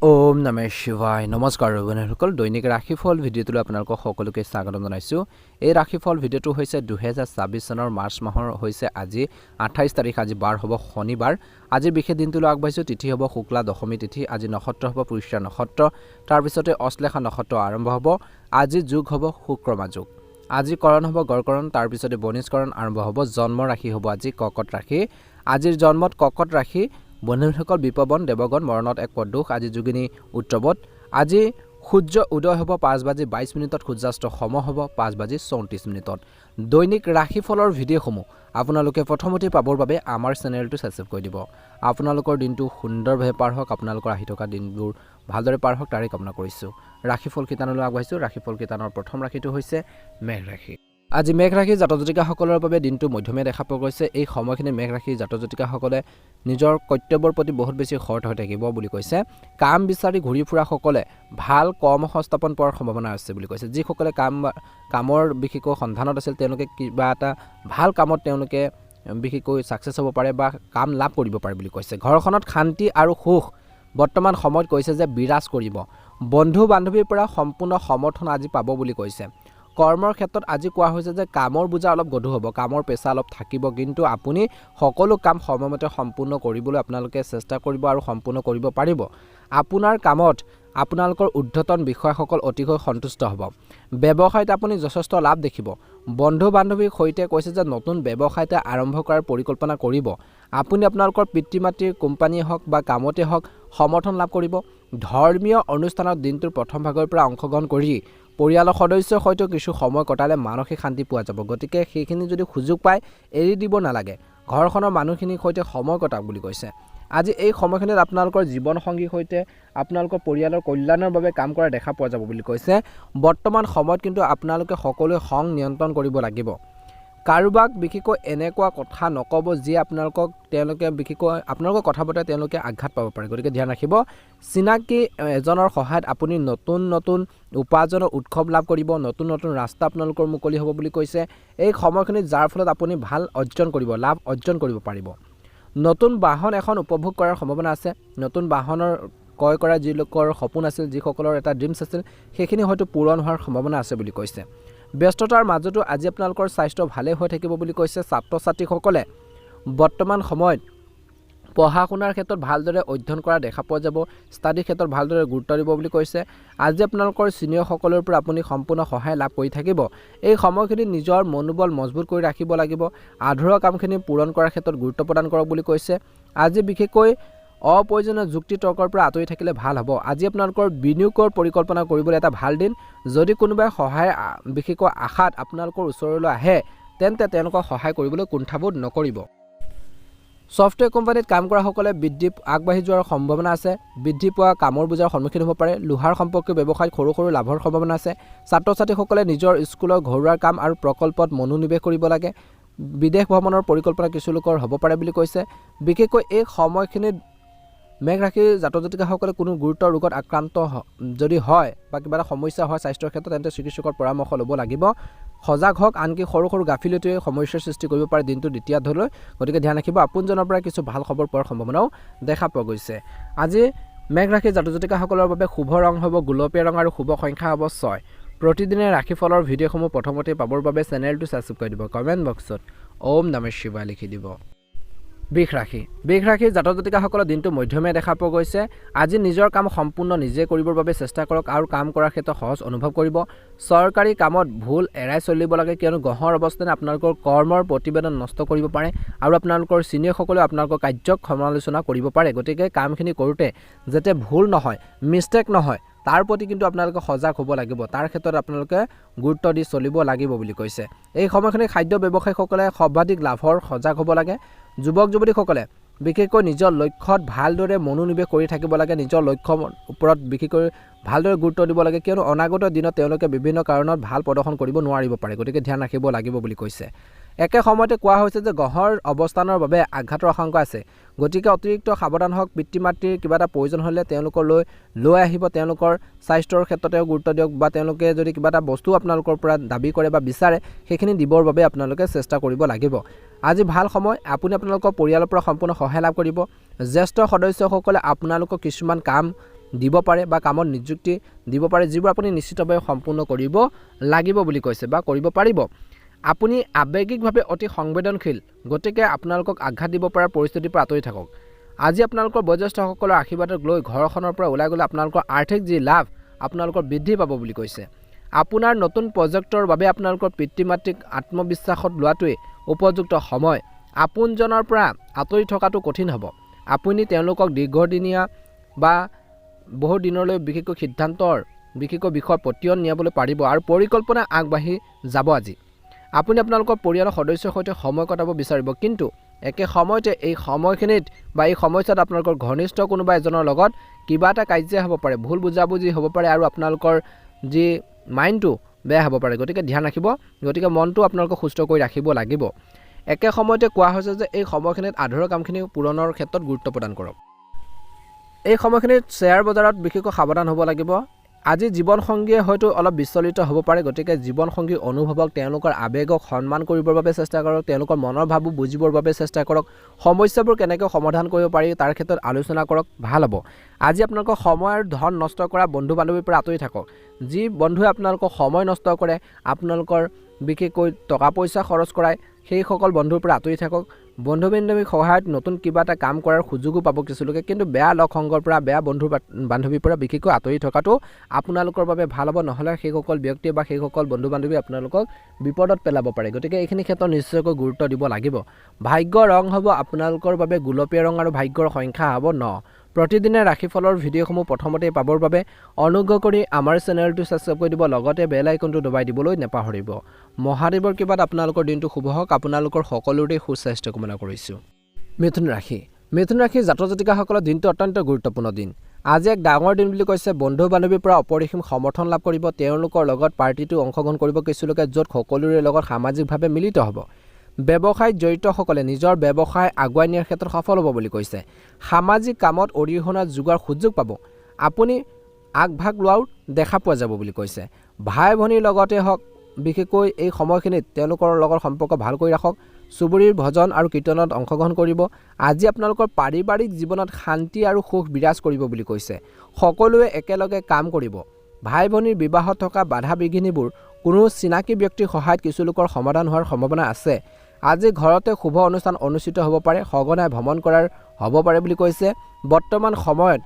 ওম নমঃ শিৱায় নমস্কাৰ বন্ধুসকল দৈনিক ৰাশিফল ভিডিঅ'টোলৈ আপোনালোকক সকলোকে স্বাগতম জনাইছোঁ। এই ৰাশিফল ভিডিঅ'টো হৈছে 2026 চনৰ মাৰ্চ মাহৰ হৈছে আজি 28 তাৰিখ। আজি বাৰ হ'ব শনিবাৰ। আজিৰ বিশেষ দিনটোলৈ আগবাঢ়িছোঁ। তিথি হ'ব শুক্লা দশমী তিথি। আজি নক্ষত্ৰ হ'ব পুষ্যা নক্ষত্ৰ, তাৰপিছতে অশ্লেষা নক্ষত্ৰ আৰম্ভ হ'ব। আজি যোগ হ'ব শুক্ৰমা যোগ। আজি কৰণ হ'ব গড়কৰণ, তাৰপিছতে বনিষ্কৰণ আৰম্ভ হ'ব। জন্ম ৰাশি হ'ব আজি কৰ্কট ৰাশি। আজিৰ জন্মত কৰ্কট ৰাশি বন্ধুসকল বিপৱন দেৱগণ মৰণত এক পদোষ। আজি যোগিনী উত্তৱত। আজি সূৰ্য উদয় হ'ব 5:22 সূৰ্যাস্ত সম হ'ব 5:34। দৈনিক ৰাশিফলৰ ভিডিঅ'সমূহ আপোনালোকে প্ৰথমতে পাবৰ বাবে আমাৰ চেনেলটো ছাবস্ক্ৰাইব কৰি দিব। আপোনালোকৰ দিনটো সুন্দৰভাৱে পাৰ হওক, আপোনালোকৰ আহি থকা দিনবোৰ ভালদৰে পাৰ হওক তাৰে কামনা কৰিছোঁ। ৰাশিফল শিতানলৈ আগবাঢ়িছোঁ। ৰাশিফল শিতানৰ প্ৰথম ৰাশিটো হৈছে মেঘ ৰাশি। আজি মেঘ ৰাশিৰ জাতক জাতিকাসকলৰ বাবে দিনটো মধ্যমীয়া দেখা পোৱা গৈছে। এই সময়খিনি মেঘ ৰাশিৰ জাতক জাতিকাসকলে নিজৰ কৰ্তব্যৰ প্ৰতি বহুত বেছি খৰ হৈ থাকিব বুলি কৈছে। কাম বিচাৰি ঘূৰি ফুৰাসকলে ভাল কৰ্ম সংস্থাপন পোৱাৰ সম্ভাৱনা আছে বুলি কৈছে। যিসকলে কামৰ বিশেষকৈ সন্ধানত আছিল তেওঁলোকে কিবা এটা ভাল কামত তেওঁলোকে বিশেষকৈ ছাকচেছ হ'ব পাৰে বা কাম লাভ কৰিব পাৰে বুলি কৈছে। ঘৰখনত শান্তি আৰু সুখ বৰ্তমান সময়ত কৈছে যে বিৰাজ কৰিব। বন্ধু বান্ধৱীৰ পৰা সম্পূৰ্ণ সমৰ্থন আজি পাব বুলি কৈছে। কৰ্মৰ ক্ষেত্ৰত আজি কোৱা হৈছে যে কামৰ বোজা অলপ গধুৰ হ'ব, কামৰ পেচা অলপ থাকিব, কিন্তু আপুনি সকলো কাম সময়মতে সম্পূৰ্ণ কৰিবলৈ আপোনালোকে চেষ্টা কৰিব আৰু সম্পূৰ্ণ কৰিব পাৰিব। আপোনাৰ কামত আপোনালোকৰ ঊৰ্ধ্বতন বিষয়াসকল অতিশয় সন্তুষ্ট হ'ব। ব্যৱসায়ত আপুনি যথেষ্ট লাভ দেখিব। বন্ধু বান্ধৱীৰ সৈতে কৈছে যে নতুন ব্যৱসায় এটা আৰম্ভ কৰাৰ পৰিকল্পনা কৰিব। আপুনি আপোনালোকৰ পিতৃ মাতৃৰ কোম্পানীয়ে হওক বা কামতে হওক সমৰ্থন লাভ কৰিব। ধৰ্মীয় অনুষ্ঠানত দিনটোৰ প্ৰথম ভাগৰ পৰা অংশগ্ৰহণ কৰি পৰিয়ালৰ সদস্যৰ সৈতে কিছু সময় কটালে মানসিক শান্তি পোৱা যাব। গতিকে সেইখিনি যদি সুযোগ পায় এৰি দিব নালাগে। ঘৰখনৰ মানুহখিনিৰ সৈতে সময় কটাওক বুলি কৈছে। আজি এই সময়খিনিত আপোনালোকৰ জীৱনসংগীৰ সৈতে আপোনালোকৰ পৰিয়ালৰ কল্যাণৰ বাবে কাম কৰা দেখা পোৱা যাব বুলি কৈছে। বৰ্তমান সময়ত কিন্তু আপোনালোকে সকলোৱে খং নিয়ন্ত্ৰণ কৰিব লাগিব। কাৰোবাক বিশেষকৈ এনেকুৱা কথা নক'ব যি তেওঁলোকে বিশেষকৈ আপোনালোকৰ কথা বতৰা তেওঁলোকে আঘাত পাব পাৰে। গতিকে ধ্যান ৰাখিব। চিনাকি এজনৰ সহায়ত আপুনি নতুন নতুন উপাৰ্জনৰ উৎসৱ লাভ কৰিব। নতুন নতুন ৰাস্তা আপোনালোকৰ মুকলি হ'ব বুলি কৈছে। এই সময়খিনিত যাৰ ফলত আপুনি ভাল লাভ অৰ্জন কৰিব পাৰিব। নতুন বাহন এখন উপভোগ কৰাৰ সম্ভাৱনা আছে। নতুন বাহনৰ ক্ৰয় কৰা যিলোকৰ সপোন আছিল, যিসকলৰ এটা ড্ৰিমছ আছিল, সেইখিনি হয়তো পূৰণ হোৱাৰ সম্ভাৱনা আছে বুলি কৈছে। ব্যস্ততাৰ মাজতো আজি আপোনালোকৰ স্বাস্থ্য ভালেই হৈ থাকিব বুলি কৈছে। ছাত্ৰ ছাত্ৰীসকলে বৰ্তমান সময়ত পঢ়া শুনাৰ ক্ষেত্ৰত ভালদৰে অধ্যয়ন কৰা দেখা পোৱা যাব। ষ্টাডিৰ ক্ষেত্ৰত ভালদৰে গুৰুত্ব দিব বুলি কৈছে। আজি আপোনালোকৰ ছিনিয়ৰসকলৰ পৰা আপুনি সম্পূৰ্ণ সহায় লাভ কৰি থাকিব। এই সময়খিনিত নিজৰ মনোবল মজবুত কৰি ৰাখিব লাগিব। আধৰুৱা কামখিনি পূৰণ কৰাৰ ক্ষেত্ৰত গুৰুত্ব প্ৰদান কৰক বুলি কৈছে। আজি বিশেষকৈ অপ্ৰয়োজনীয় যুক্তি তৰ্কৰ পৰা আঁতৰি থাকিলে ভাল হ'ব। আজি আপোনালোকৰ বিনিয়োগৰ পৰিকল্পনা কৰিবলৈ এটা ভাল দিন। যদি কোনোবাই সহায় বিশেষকৈ আশাত আপোনালোকৰ ওচৰলৈ আহে তেন্তে তেওঁলোকক সহায় কৰিবলৈ কুণ্ঠাবোধ নকৰিব। ছফ্টৱেৰ কোম্পানীত কাম কৰাসকলে আগবাঢ়ি যোৱাৰ সম্ভাৱনা আছে। বৃদ্ধি পোৱা কামৰ বোজাৰ সন্মুখীন হ'ব পাৰে। লোহাৰ সম্পৰ্কীয় ব্যৱসায়ত সৰু সৰু লাভৰ সম্ভাৱনা আছে। ছাত্ৰ ছাত্ৰীসকলে নিজৰ স্কুলৰ ঘৰুৱা কাম আৰু প্ৰকল্পত মনোনিৱেশ কৰিব লাগে। বিদেশ ভ্ৰমণৰ পৰিকল্পনা কিছু লোকৰ হ'ব পাৰে বুলি কৈছে। বিশেষকৈ এই সময়খিনিত মেঘ ৰাশিৰ জাতক জাতিকাসকলে কোনো গুৰুতৰ ৰোগত আক্ৰান্ত যদি হয় বা কিবা এটা সমস্যা হয় স্বাস্থ্যৰ ক্ষেত্ৰত তেন্তে চিকিৎসকৰ পৰামৰ্শ ল'ব লাগিব। সজাগ হওক। আনকি সৰু সৰু গাফিলতিয়ে সমস্যাৰ সৃষ্টি কৰিব পাৰে দিনটোৰ দ্বিতীয়াৰ্ধলৈ। গতিকে ধ্যান ৰাখিব। আপোনজনৰ পৰা কিছু ভাল খবৰ পোৱাৰ সম্ভাৱনাও দেখা পোৱা গৈছে। আজি মেঘ ৰাশিৰ জাতক জাতিকাসকলৰ বাবে শুভ ৰং হ'ব গোলপীয়া ৰং আৰু শুভ সংখ্যা হ'ব 6। প্ৰতিদিনে ৰাশিফলৰ ভিডিঅ'সমূহ প্ৰথমতে পাবৰ বাবে চেনেলটো ছাবস্ক্ৰাইব কৰি দিব। কমেণ্ট বক্সত ওম নমঃ শিৱায় লিখি দিব। বৃষ ৰাশিৰ জাতক জাতিকাসকলৰ দিনটো মধ্যমীয়া দেখা পোৱা গৈছে। আজি নিজৰ কাম সম্পূৰ্ণ নিজে কৰিবৰ বাবে চেষ্টা কৰক আৰু কাম কৰাৰ ক্ষেত্ৰত সহজ অনুভৱ কৰিব। চৰকাৰী কামত ভুল এৰাই চলিব লাগে, কিয়নো গ্ৰহৰ অৱস্থানে আপোনালোকৰ কৰ্মৰ প্ৰতিবেদন নষ্ট কৰিব পাৰে আৰু আপোনালোকৰ ছিনিয়ৰসকলেও আপোনালোকৰ কাৰ্যক সমালোচনা কৰিব পাৰে। গতিকে কামখিনি কৰোঁতে যাতে ভুল নহয়, মিষ্টেক নহয়, তাৰ প্ৰতি কিন্তু আপোনালোকে সজাগ হ'ব লাগিব। তাৰ ক্ষেত্ৰত আপোনালোকে গুৰুত্ব দি চলিব লাগিব বুলি কৈছে। এই সময়খিনি খাদ্য ব্যৱসায়ীসকলে সৰ্বাধিক লাভৰ সজাগ হ'ব লাগে। যুৱক যুৱতীসকলে বিশেষকৈ নিজৰ লক্ষ্যত ভালদৰে মনোনিৱেশ কৰি থাকিব লাগে। নিজৰ লক্ষ্যৰ ওপৰত বিশেষকৈ ভালদৰে গুৰুত্ব দিব লাগে, কিয়নো অনাগত দিনত তেওঁলোকে বিভিন্ন কাৰণত ভাল প্ৰদৰ্শন কৰিব নোৱাৰিব পাৰে। গতিকে ধ্যান ৰাখিব লাগিব বুলি কৈছে। একে সময়তে কোৱা হৈছে যে গ্ৰহৰ অৱস্থানৰ বাবে আঘাতৰ আশংকা আছে। গতিকে অতিৰিক্ত সাৱধান হওক। পিতৃ মাতৃৰ কিবা এটা প্ৰয়োজন হ'লে তেওঁলোকৰ লৈ আহিব। তেওঁলোকৰ স্বাস্থ্যৰ ক্ষেত্ৰতেও গুৰুত্ব দিয়ক বা তেওঁলোকে যদি কিবা এটা বস্তু আপোনালোকৰ পৰা দাবী কৰে বা বিচাৰে সেইখিনি দিবৰ বাবে আপোনালোকে চেষ্টা কৰিব লাগিব। আজি ভাল সময়। আপুনি আপোনালোকৰ পৰিয়ালৰ পৰা সম্পূৰ্ণ সহায় লাভ কৰিব। জ্যেষ্ঠ সদস্যসকলে আপোনালোকক কিছুমান কাম দিব পাৰে বা কামত নিযুক্তি দিব পাৰে যিবোৰ আপুনি নিশ্চিতভাৱে সম্পূৰ্ণ কৰিব লাগিব বুলি কৈছে বা কৰিব পাৰিব আপুনি আৱেগিকভাৱে অতি সংবেদনশীল গতিকে আপোনালোকক আঘাত দিব পৰা পৰিস্থিতিৰ পৰা আঁতৰি থাকক আজি আপোনালোকৰ বয়োজ্যেষ্ঠসকলৰ আশীৰ্বাদক লৈ ঘৰখনৰ পৰা ওলাই গ'লে আপোনালোকৰ আৰ্থিক যি লাভ আপোনালোকৰ বৃদ্ধি পাব বুলি কৈছে আপোনাৰ নতুন প্ৰজেক্টৰ বাবে আপোনালোকৰ পিতৃ মাতৃক আত্মবিশ্বাসত লোৱাটোৱে উপযুক্ত সময় আপোনজনৰ পৰা আঁতৰি থকাটো কঠিন হ'ব আপুনি তেওঁলোকক দীৰ্ঘদিনীয়া বা বহু দিনলৈ বিশেষকৈ সিদ্ধান্তৰ বিশেষকৈ বিষয় পতিয়ন নিয়াবলৈ পাৰিব আৰু পৰিকল্পনা আগবাঢ়ি যাব আজি আপুনি আপোনালোকৰ পৰিয়ালৰ সদস্যৰ সৈতে সময় কটাব বিচাৰিব কিন্তু একে সময়তে এই সময়খিনিত বা এই সময়ছোৱাত আপোনালোকৰ ঘনিষ্ঠ কোনোবা এজনৰ লগত কিবা এটা কাজিয়া হ'ব পাৰে ভুল বুজাবুজি হ'ব পাৰে আৰু আপোনালোকৰ যি মাইণ্ডটো বেয়া হ'ব পাৰে গতিকে ধ্যান ৰাখিব গতিকে মনটো আপোনালোকক সুস্থ কৰি ৰাখিব লাগিব একে সময়তে কোৱা হৈছে যে এই সময়খিনিত আধৰুৱা কামখিনি পূৰণৰ ক্ষেত্ৰত গুৰুত্ব প্ৰদান কৰক এই সময়খিনিত শ্বেয়াৰ বজাৰত বিশেষকৈ সাৱধান হ'ব লাগিব আজি জীৱনসংগীয়ে হয়তো অলপ বিচলিত হ'ব পাৰে গতিকে জীৱনসংগীৰ অনুভৱক তেওঁলোকৰ আৱেগক সন্মান কৰিবৰ বাবে চেষ্টা কৰক তেওঁলোকৰ মনৰ ভাবো বুজিবৰ বাবে চেষ্টা কৰক সমস্যাবোৰ কেনেকৈ সমাধান কৰিব পাৰি তাৰ ক্ষেত্ৰত আলোচনা কৰক ভাল হ'ব আজি আপোনালোকৰ সময় আৰু ধন নষ্ট কৰা বন্ধু বান্ধৱীৰ পৰা আঁতৰি থাকক যি বন্ধুৱে আপোনালোকৰ সময় নষ্ট কৰে আপোনালোকৰ বিশেষকৈ টকা পইচা খৰচ কৰায় সেইসকল বন্ধুৰ পৰা আঁতৰি থাকক বন্ধু বান্ধৱীৰ সহায়ত নতুন কিবা এটা কাম কৰাৰ সুযোগো পাব কিছুলোকে কিন্তু বেয়া লগ সংগৰ পৰা বেয়া বন্ধু বান্ধৱীৰ পৰা বিশেষকৈ আঁতৰি থকাটো আপোনালোকৰ বাবে ভাল হ'ব নহ'লে সেইসকল ব্যক্তি বা সেইসকল বন্ধু বান্ধৱী আপোনালোকক বিপদত পেলাব পাৰে গতিকে এইখিনি ক্ষেত্ৰত নিশ্চয়কৈ গুৰুত্ব দিব লাগিব ভাগ্য ৰং হ'ব আপোনালোকৰ বাবে গোলপীয়া ৰং আৰু ভাগ্যৰ সংখ্যা হ'ব 9 প্ৰতিদিনে ৰাশিফলৰ ভিডিঅ'সমূহ প্ৰথমতে পাবৰ বাবে অনুগ্ৰহ কৰি আমাৰ চেনেলটো সাবস্ক্ৰাইব কৰি দিব লগতে বেল আইকনটো দবাই দিবলৈ নেপাহৰিব মহাদেৱৰ কৃপাত আপোনালোকৰ দিনটো শুভ হওক আপোনালোকৰ সকলোৰে সুস্বাস্থ্য কামনা কৰিছোঁ মিথুন ৰাশি জাতক জাতিকাসকলৰ দিনটো অত্যন্ত গুৰুত্বপূৰ্ণ দিন আজি এক ডাঙৰ দিন বুলি কৈছে বন্ধু বান্ধৱীৰ পৰা অপৰিসীম সমৰ্থন লাভ কৰিব তেওঁলোকৰ লগত পাৰ্টিটো অংশগ্ৰহণ কৰিব কিছুলোকে য'ত সকলোৰে লগত সামাজিকভাৱে মিলিত হ'ব ব্যৱসায়ত জড়িতসকলে নিজৰ ব্যৱসায় আগুৱাই নিয়াৰ ক্ষেত্ৰত সফল হ'ব বুলি কৈছে সামাজিক কামত অৰিহণা যোগোৱাৰ সুযোগ পাব আপুনি আগভাগ লোৱাও দেখা পোৱা যাব বুলি কৈছে ভাই ভনীৰ লগতে হওক বিশেষকৈ এই সময়খিনিত তেওঁলোকৰ লগত সম্পৰ্ক ভাল কৰি ৰাখক চুবুৰীৰ ভজন আৰু কীৰ্তনত অংশগ্ৰহণ কৰিব আজি আপোনালোকৰ পাৰিবাৰিক জীৱনত শান্তি আৰু সুখ বিৰাজ কৰিব বুলি কৈছে সকলোৱে একেলগে কাম কৰিব ভাই ভনীৰ বিবাহত থকা বাধা বিঘিনিবোৰ কোনো চিনাকি ব্যক্তিৰ সহায়ত কিছুলোকৰ সমাধান হোৱাৰ সম্ভাৱনা আছে আজি ঘৰতে শুভ অনুষ্ঠান অনুষ্ঠিত হ'ব পাৰে সঘনাই ভ্ৰমণ কৰাৰ হ'ব পাৰে বুলি কৈছে বৰ্তমান সময়ত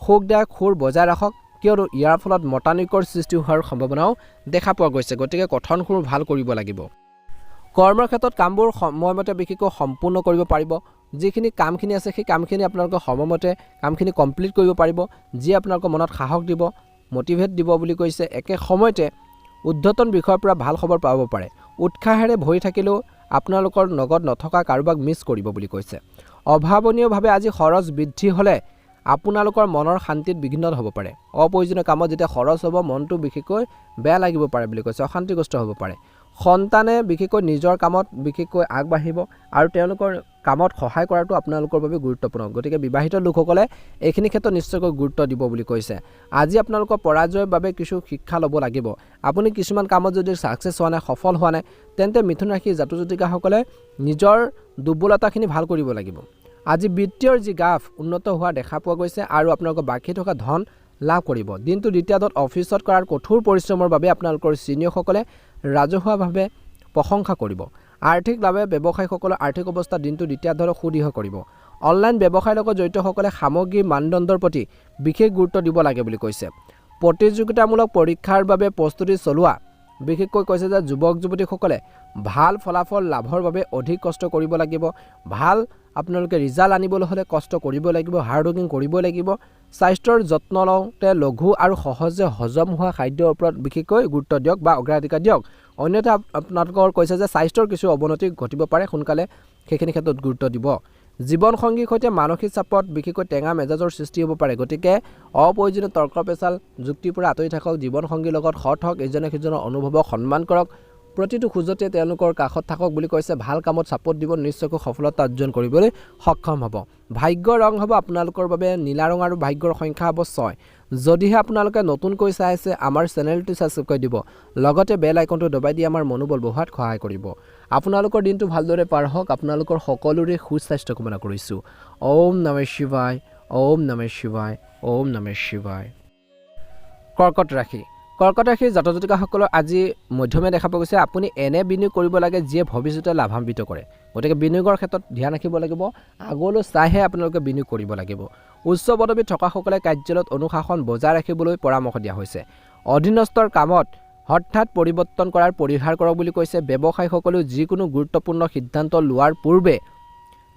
সুখদায়ক সুৰ বজাই ৰাখক কিয়নো ইয়াৰ ফলত মতানৈক্যৰ সৃষ্টি হোৱাৰ সম্ভাৱনাও দেখা পোৱা গৈছে গতিকে কথন সুৰ ভাল কৰিব লাগিব কৰ্মৰ ক্ষেত্ৰত কামবোৰ সময়মতে বিশেষকৈ সম্পূৰ্ণ কৰিব পাৰিব যিখিনি কামখিনি আছে সেই কামখিনি আপোনালোকে সময়মতে কামখিনি কমপ্লিট কৰিব পাৰিব যি আপোনালোকৰ মনত সাহস দিব মটিভেট দিব বুলি কৈছে একে সময়তে উদ্ধতন বিষয়ৰ পৰা ভাল খবৰ পাব পাৰে উৎসাহেৰে ভৰি থাকিলেও আপোনালোকৰ নগদ নথকা কাৰোবাক মিছ কৰিব বুলি কৈছে অভাৱনীয়ভাৱে আজি খৰচ বৃদ্ধি হ'লে আপোনালোকৰ মনৰ শান্তিত বিঘ্ন হ'ব পাৰে অপ্ৰয়োজনীয় কামত যেতিয়া খৰচ হ'ব মনটো বিশেষকৈ বেয়া লাগিব পাৰে বুলি কৈছে অশান্তিগ্ৰস্ত হ'ব পাৰে সন্তানে বিশেষকৈ নিজৰ কামত বিশেষকৈ আগবাঢ়িব আৰু তেওঁলোকৰ কামত সহায় কৰাটো আপোনালোকৰ বাবে গুৰুত্বপূৰ্ণ গতিকে বিবাহিত লোকসকলে এইখিনি ক্ষেত্ৰত নিশ্চয়কৈ গুৰুত্ব দিব বুলি কৈছে আজি আপোনালোকৰ পৰাজয়ৰ বাবে কিছু শিক্ষা ল'ব লাগিব আপুনি কিছুমান কামত যদি ছাকচেছ হোৱা নাই সফল হোৱা নাই তেন্তে মিথুন ৰাশি জাতক জাতিকাসকলে নিজৰ দুৰ্বলতাখিনি ভাল কৰিব লাগিব আজি বিত্তীয়ৰ যি গ্ৰাফ উন্নত হোৱা দেখা পোৱা গৈছে আৰু আপোনালোকৰ বাকী থকা ধন লাভ কৰিব দিনটো দ্বিতীয়ত অফিচত কৰাৰ কঠোৰ পৰিশ্ৰমৰ বাবে আপোনালোকৰ চিনিয়ৰসকলে ৰাজহুৱাভাৱে প্ৰশংসা কৰিব আৰ্থিক লাভে ব্যৱসায়ীসকলৰ আৰ্থিক অৱস্থা দিনটো দ্বিতীয়ত সুদৃঢ় কৰিব অনলাইন ব্যৱসায়ৰ লগত জড়িতসকলে সামগ্ৰীৰ মানদণ্ডৰ প্ৰতি বিশেষ গুৰুত্ব দিব লাগে বুলি কৈছে প্ৰতিযোগিতামূলক পৰীক্ষাৰ বাবে প্ৰস্তুতি চলোৱা বিশেষকৈ কৈছে যে যুৱক যুৱতীসকলে ভাল ফলাফল লাভৰ বাবে অধিক কষ্ট কৰিব লাগিব ভাল আপোনালোকে ৰিজাল্ট আনিবলৈ হ'লে কষ্ট কৰিব লাগিব হাৰ্ড ৱৰ্কিং কৰিব লাগিব স্বাস্থ্যৰ যত্ন লওঁতে লঘু আৰু সহজে হজম হোৱা খাদ্যৰ ওপৰত বিশেষকৈ গুৰুত্ব দিয়ক বা অগ্ৰাধিকাৰ দিয়ক অন্যথা আপোনালোকৰ কৈছে যে স্বাস্থ্যৰ কিছু অৱনতি ঘটিব পাৰে সোনকালে সেইখিনি ক্ষেত্ৰত গুৰুত্ব দিব জীৱনসংগীৰ সৈতে মানসিক চাপত বিশেষকৈ টেঙা মেজাজৰ সৃষ্টি হ'ব পাৰে গতিকে অপ্ৰয়োজনীয় তৰ্ক পেচাল যুক্তিৰ পৰা আঁতৰি থাকক জীৱনসংগীৰ লগত সৎ হওক ইজনে সিজনৰ অনুভৱক সন্মান কৰক প্ৰতিটো খোজতে তেওঁলোকৰ কাষত থাকক বুলি কৈছে ভাল কামত ছাপোৰ্ট দিব নিশ্চয়কৈ সফলতা অৰ্জন কৰিবলৈ সক্ষম হ'ব ভাগ্যৰ ৰং হ'ব আপোনালোকৰ বাবে নীলা ৰং আৰু ভাগ্যৰ সংখ্যা হ'ব 6 যদিহে আপোনালোকে নতুনকৈ চাই আছে আমাৰ চেনেলটো ছাবস্ক্ৰাইব কৰি দিব লগতে বেল আইকনটো দবাই দি আমাৰ মনোবল বঢ়োৱাত সহায় কৰিব আপোনালোকৰ দিনটো ভালদৰে পাৰ হওক আপোনালোকৰ সকলোৰে সুস্বাস্থ্য কামনা কৰিছোঁ ওম নমঃ শিৱায় ওম নমঃ শিৱায়। কৰ্কট ৰাশি জাতক জাতিকাসকলৰ আজি মধ্যমীয়া দেখা পোৱা গৈছে। আপুনি এনে বিনিয়োগ কৰিব লাগে যিয়ে ভৱিষ্যতে লাভান্বিত কৰে। গতিকে বিনিয়োগৰ ক্ষেত্ৰত ধ্যান ৰাখিব লাগিব। আগলৈ চাইহে আপোনালোকে বিনিয়োগ কৰিব লাগিব। উচ্চ পদবীত থকাসকলে কাৰ্যালয়ত অনুশাসন বজাই ৰাখিবলৈ পৰামৰ্শ দিয়া হৈছে। অধীনস্থৰ কামত হঠাৎ পৰিৱৰ্তন কৰাৰ পৰিহাৰ কৰক বুলি কৈছে। ব্যৱসায়ীসকলেও যিকোনো গুৰুত্বপূৰ্ণ সিদ্ধান্ত লোৱাৰ পূৰ্বে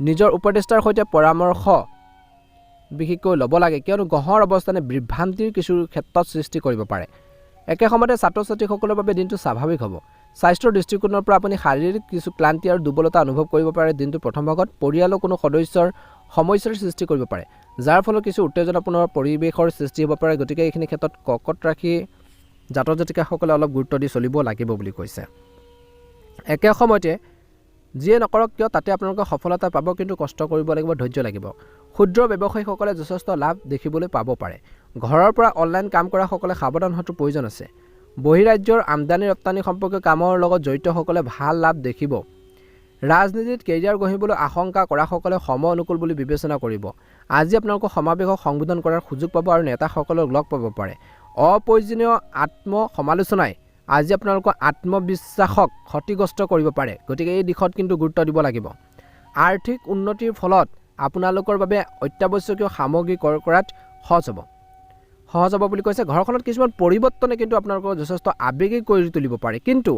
নিজৰ উপদেষ্টাৰ সৈতে পৰামৰ্শ বিশেষকৈ ল'ব লাগে, কিয়নো গ্ৰহৰ অৱস্থানে বিভ্ৰান্তিৰ কিছু ক্ষেত্ৰত সৃষ্টি কৰিব পাৰে। একে সময়তে ছাত্ৰ ছাত্ৰীসকলৰ বাবে দিনটো স্বাভাৱিক হ'ব। স্বাস্থ্যৰ দৃষ্টিকোণৰ পৰা আপুনি শাৰীৰিক কিছু ক্লান্তি আৰু দুৰ্বলতা অনুভৱ কৰিব পাৰে। দিনটোৰ প্ৰথম ভাগত পৰিয়ালৰ কোনো সদস্যৰ সমস্যাৰ সৃষ্টি কৰিব পাৰে, যাৰ ফলত কিছু উত্তেজনাপূৰ্ণ পৰিৱেশৰ সৃষ্টি হ'ব পাৰে। গতিকে এইখিনি ক্ষেত্ৰত কৰ্কট ৰাশি জাতক জাতিকাসকলে অলপ গুৰুত্ব দি চলিব লাগিব বুলি কৈছে। একে সময়তে যিয়ে নকৰক কিয় তাতে আপোনালোকে সফলতা পাব, কিন্তু কষ্ট কৰিব লাগিব, ধৈৰ্য লাগিব। ক্ষুদ্ৰ ব্যৱসায়ীসকলে যথেষ্ট লাভ দেখিবলৈ পাব পাৰে। ঘৰৰ পৰা অনলাইন কাম কৰাসকলে সাৱধান হোৱাটো প্ৰয়োজন আছে। বহিৰাজ্যৰ আমদানি ৰপ্তানি সম্পৰ্কীয় কামৰ লগত জড়িতসকলে ভাল লাভ দেখিব। ৰাজনীতিত কেৰিয়াৰ গঢ়িবলৈ আশংকা কৰাসকলে সময় অনুকূল বুলি বিবেচনা কৰিব। আজি আপোনালোকৰ সমাৱেশক সম্বোধন কৰাৰ সুযোগ পাব আৰু নেতাসকলক লগ পাব পাৰে। অপ্ৰয়োজনীয় আত্ম সমালোচনাই আজি আপোনালোকৰ আত্মবিশ্বাসক ক্ষতিগ্ৰস্ত কৰিব পাৰে। গতিকে এই দিশত কিন্তু গুৰুত্ব দিব লাগিব। আৰ্থিক উন্নতিৰ ফলত আপোনালোকৰ বাবে অত্যাৱশ্যকীয় সামগ্ৰী ক্ৰয় কৰাত সহজ হ'ব বুলি কৈছে। ঘৰখনত কিছুমান পৰিৱৰ্তনে কিন্তু আপোনালোকৰ যথেষ্ট আৱেগিক কৰি তুলিব পাৰে, কিন্তু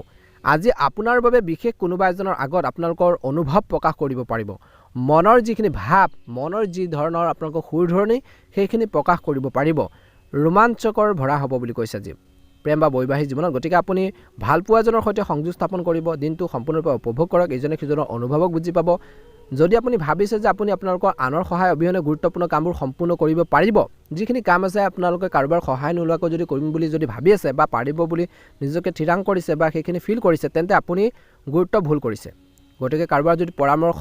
আজি আপোনাৰ বাবে বিশেষ কোনোবা এজনৰ আগত আপোনালোকৰ অনুভৱ প্ৰকাশ কৰিব পাৰিব। মনৰ যিখিনি ভাৱ, মনৰ যি ধৰণৰ আপোনালোকৰ সুৰধৰণি, সেইখিনি প্ৰকাশ কৰিব পাৰিব। ৰোমাঞ্চকৰ ভৰা হ'ব বুলি কৈছে আজি প্ৰেম বা বৈবাহিক জীৱনত। গতিকে আপুনি ভালপোৱাজনৰ সৈতে সংযোগ স্থাপন কৰিব। দিনটো সম্পূৰ্ণৰূপে উপভোগ কৰক। ইজনে সিজনৰ অনুভৱক বুজি পাব। যদি আপুনি ভাবিছে যে আপুনি আপোনালোকৰ আনৰ সহায় অবিহনে গুৰুত্বপূৰ্ণ কামবোৰ সম্পূৰ্ণ কৰিব পাৰিব, যিখিনি কাম আছে আপোনালোকে কাৰোবাৰ সহায় নোলোৱাকৈ যদি কৰিম বুলি যদি ভাবি আছে বা পাৰিব বুলি নিজকে থিৰাং কৰিছে বা সেইখিনি ফিল কৰিছে, তেন্তে আপুনি গুৰুত্ব ভুল কৰিছে। গতিকে কাৰোবাৰ যদি পৰামৰ্শ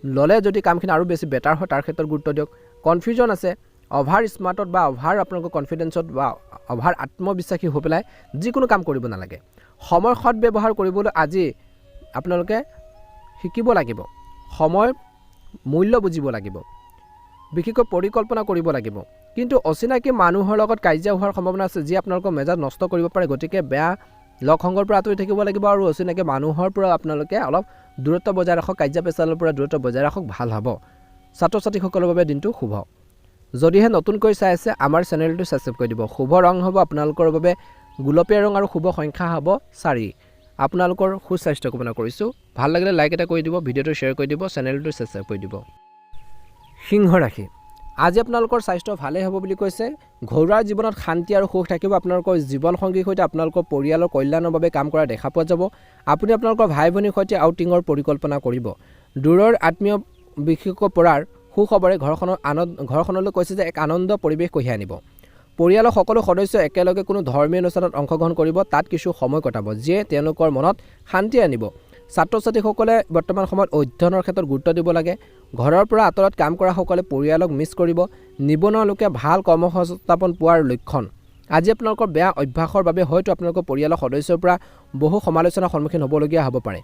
ল'লে যদি কামখিনি আৰু বেছি বেটাৰ হয়, তাৰ ক্ষেত্ৰত গুৰুত্ব দিয়ক। কনফিউজন আছে, অভাৰ স্মাৰ্টত বা অভাৰ আপোনালোকৰ কনফিডেন্সত বা অভাৰ আত্মবিশ্বাসী হৈ পেলাই যিকোনো কাম কৰিব নালাগে। সময় সৎ ব্যৱহাৰ কৰিবলৈ আজি আপোনালোকে শিকিব লাগিব। সময়ৰ মূল্য বুজিব লাগিব, বিশেষকৈ পৰিকল্পনা কৰিব লাগিব। কিন্তু অচিনাকি মানুহৰ লগত কাজিয়া হোৱাৰ সম্ভাৱনা আছে, যি আপোনালোকৰ মেজাজ নষ্ট কৰিব পাৰে। গতিকে বেয়া লগ সংগৰ পৰা আঁতৰি থাকিব লাগিব আৰু অচিনাকি মানুহৰ পৰা আপোনালোকে অলপ দূৰত্ব বজাই ৰাখক। কাজিয়া পেচালৰ পৰা দূৰত্ব বজাই ৰাখক, ভাল হ'ব। ছাত্ৰ ছাত্ৰীসকলৰ বাবে দিনটো শুভ। যদিহে নতুনকৈ চাই আছে, আমাৰ চেনেলটো ছাবস্ক্ৰাইব কৰি দিব। শুভ ৰং হ'ব আপোনালোকৰ বাবে গোলপীয়া ৰং আৰু শুভ সংখ্যা হ'ব 4। আপোনালোকৰ সুস্বাস্থ্য কামনা কৰিছোঁ। ভাল লাগিলে লাইক এটা কৰি দিব, ভিডিঅ'টো শ্বেয়াৰ কৰি দিব, চেনেলটো ছাবস্ক্ৰাইব কৰি দিব। সিংহ ৰাশি আজি আপোনালোকৰ স্বাস্থ্য ভালেই হ'ব বুলি কৈছে। ঘৰুৱা জীৱনত শান্তি আৰু সুখ থাকিব। আপোনালোকৰ জীৱনসংগীৰ সৈতে আপোনালোকৰ পৰিয়ালৰ কল্যাণৰ বাবে কাম কৰা দেখা পোৱা যাব। আপুনি আপোনালোকৰ ভাই ভনীৰ সৈতে আউটিঙৰ পৰিকল্পনা কৰিব। দূৰৰ আত্মীয় বিশেষকৈ পৰাৰ সুখবৰে ঘৰখনলৈ কৈছে যে এক আনন্দ পৰিৱেশ কঢ়িয়াই আনিব। পৰিয়ালৰ সকলো সদস্য একেলগে কোনো ধৰ্মীয় অনুষ্ঠানত অংশগ্ৰহণ কৰিব। তাত কিছু সময় কটাব, যিয়ে তেওঁলোকৰ মনত শান্তি আনিব। ছাত্ৰ ছাত্ৰীসকলে বৰ্তমান সময়ত অধ্যয়নৰ ক্ষেত্ৰত গুৰুত্ব দিব লাগে। ঘৰৰ পৰা আঁতৰত কাম কৰাসকলে পৰিয়ালক মিছ কৰিব। নিবনুৱা লোকে ভাল কৰ্মসংস্থাপন পোৱাৰ লক্ষণ। আজি আপোনালোকৰ বেয়া অভ্যাসৰ বাবে হয়তো আপোনালোকৰ পৰিয়ালৰ সদস্যৰ পৰা বহু সমালোচনাৰ সন্মুখীন হ'বলগীয়া হ'ব পাৰে।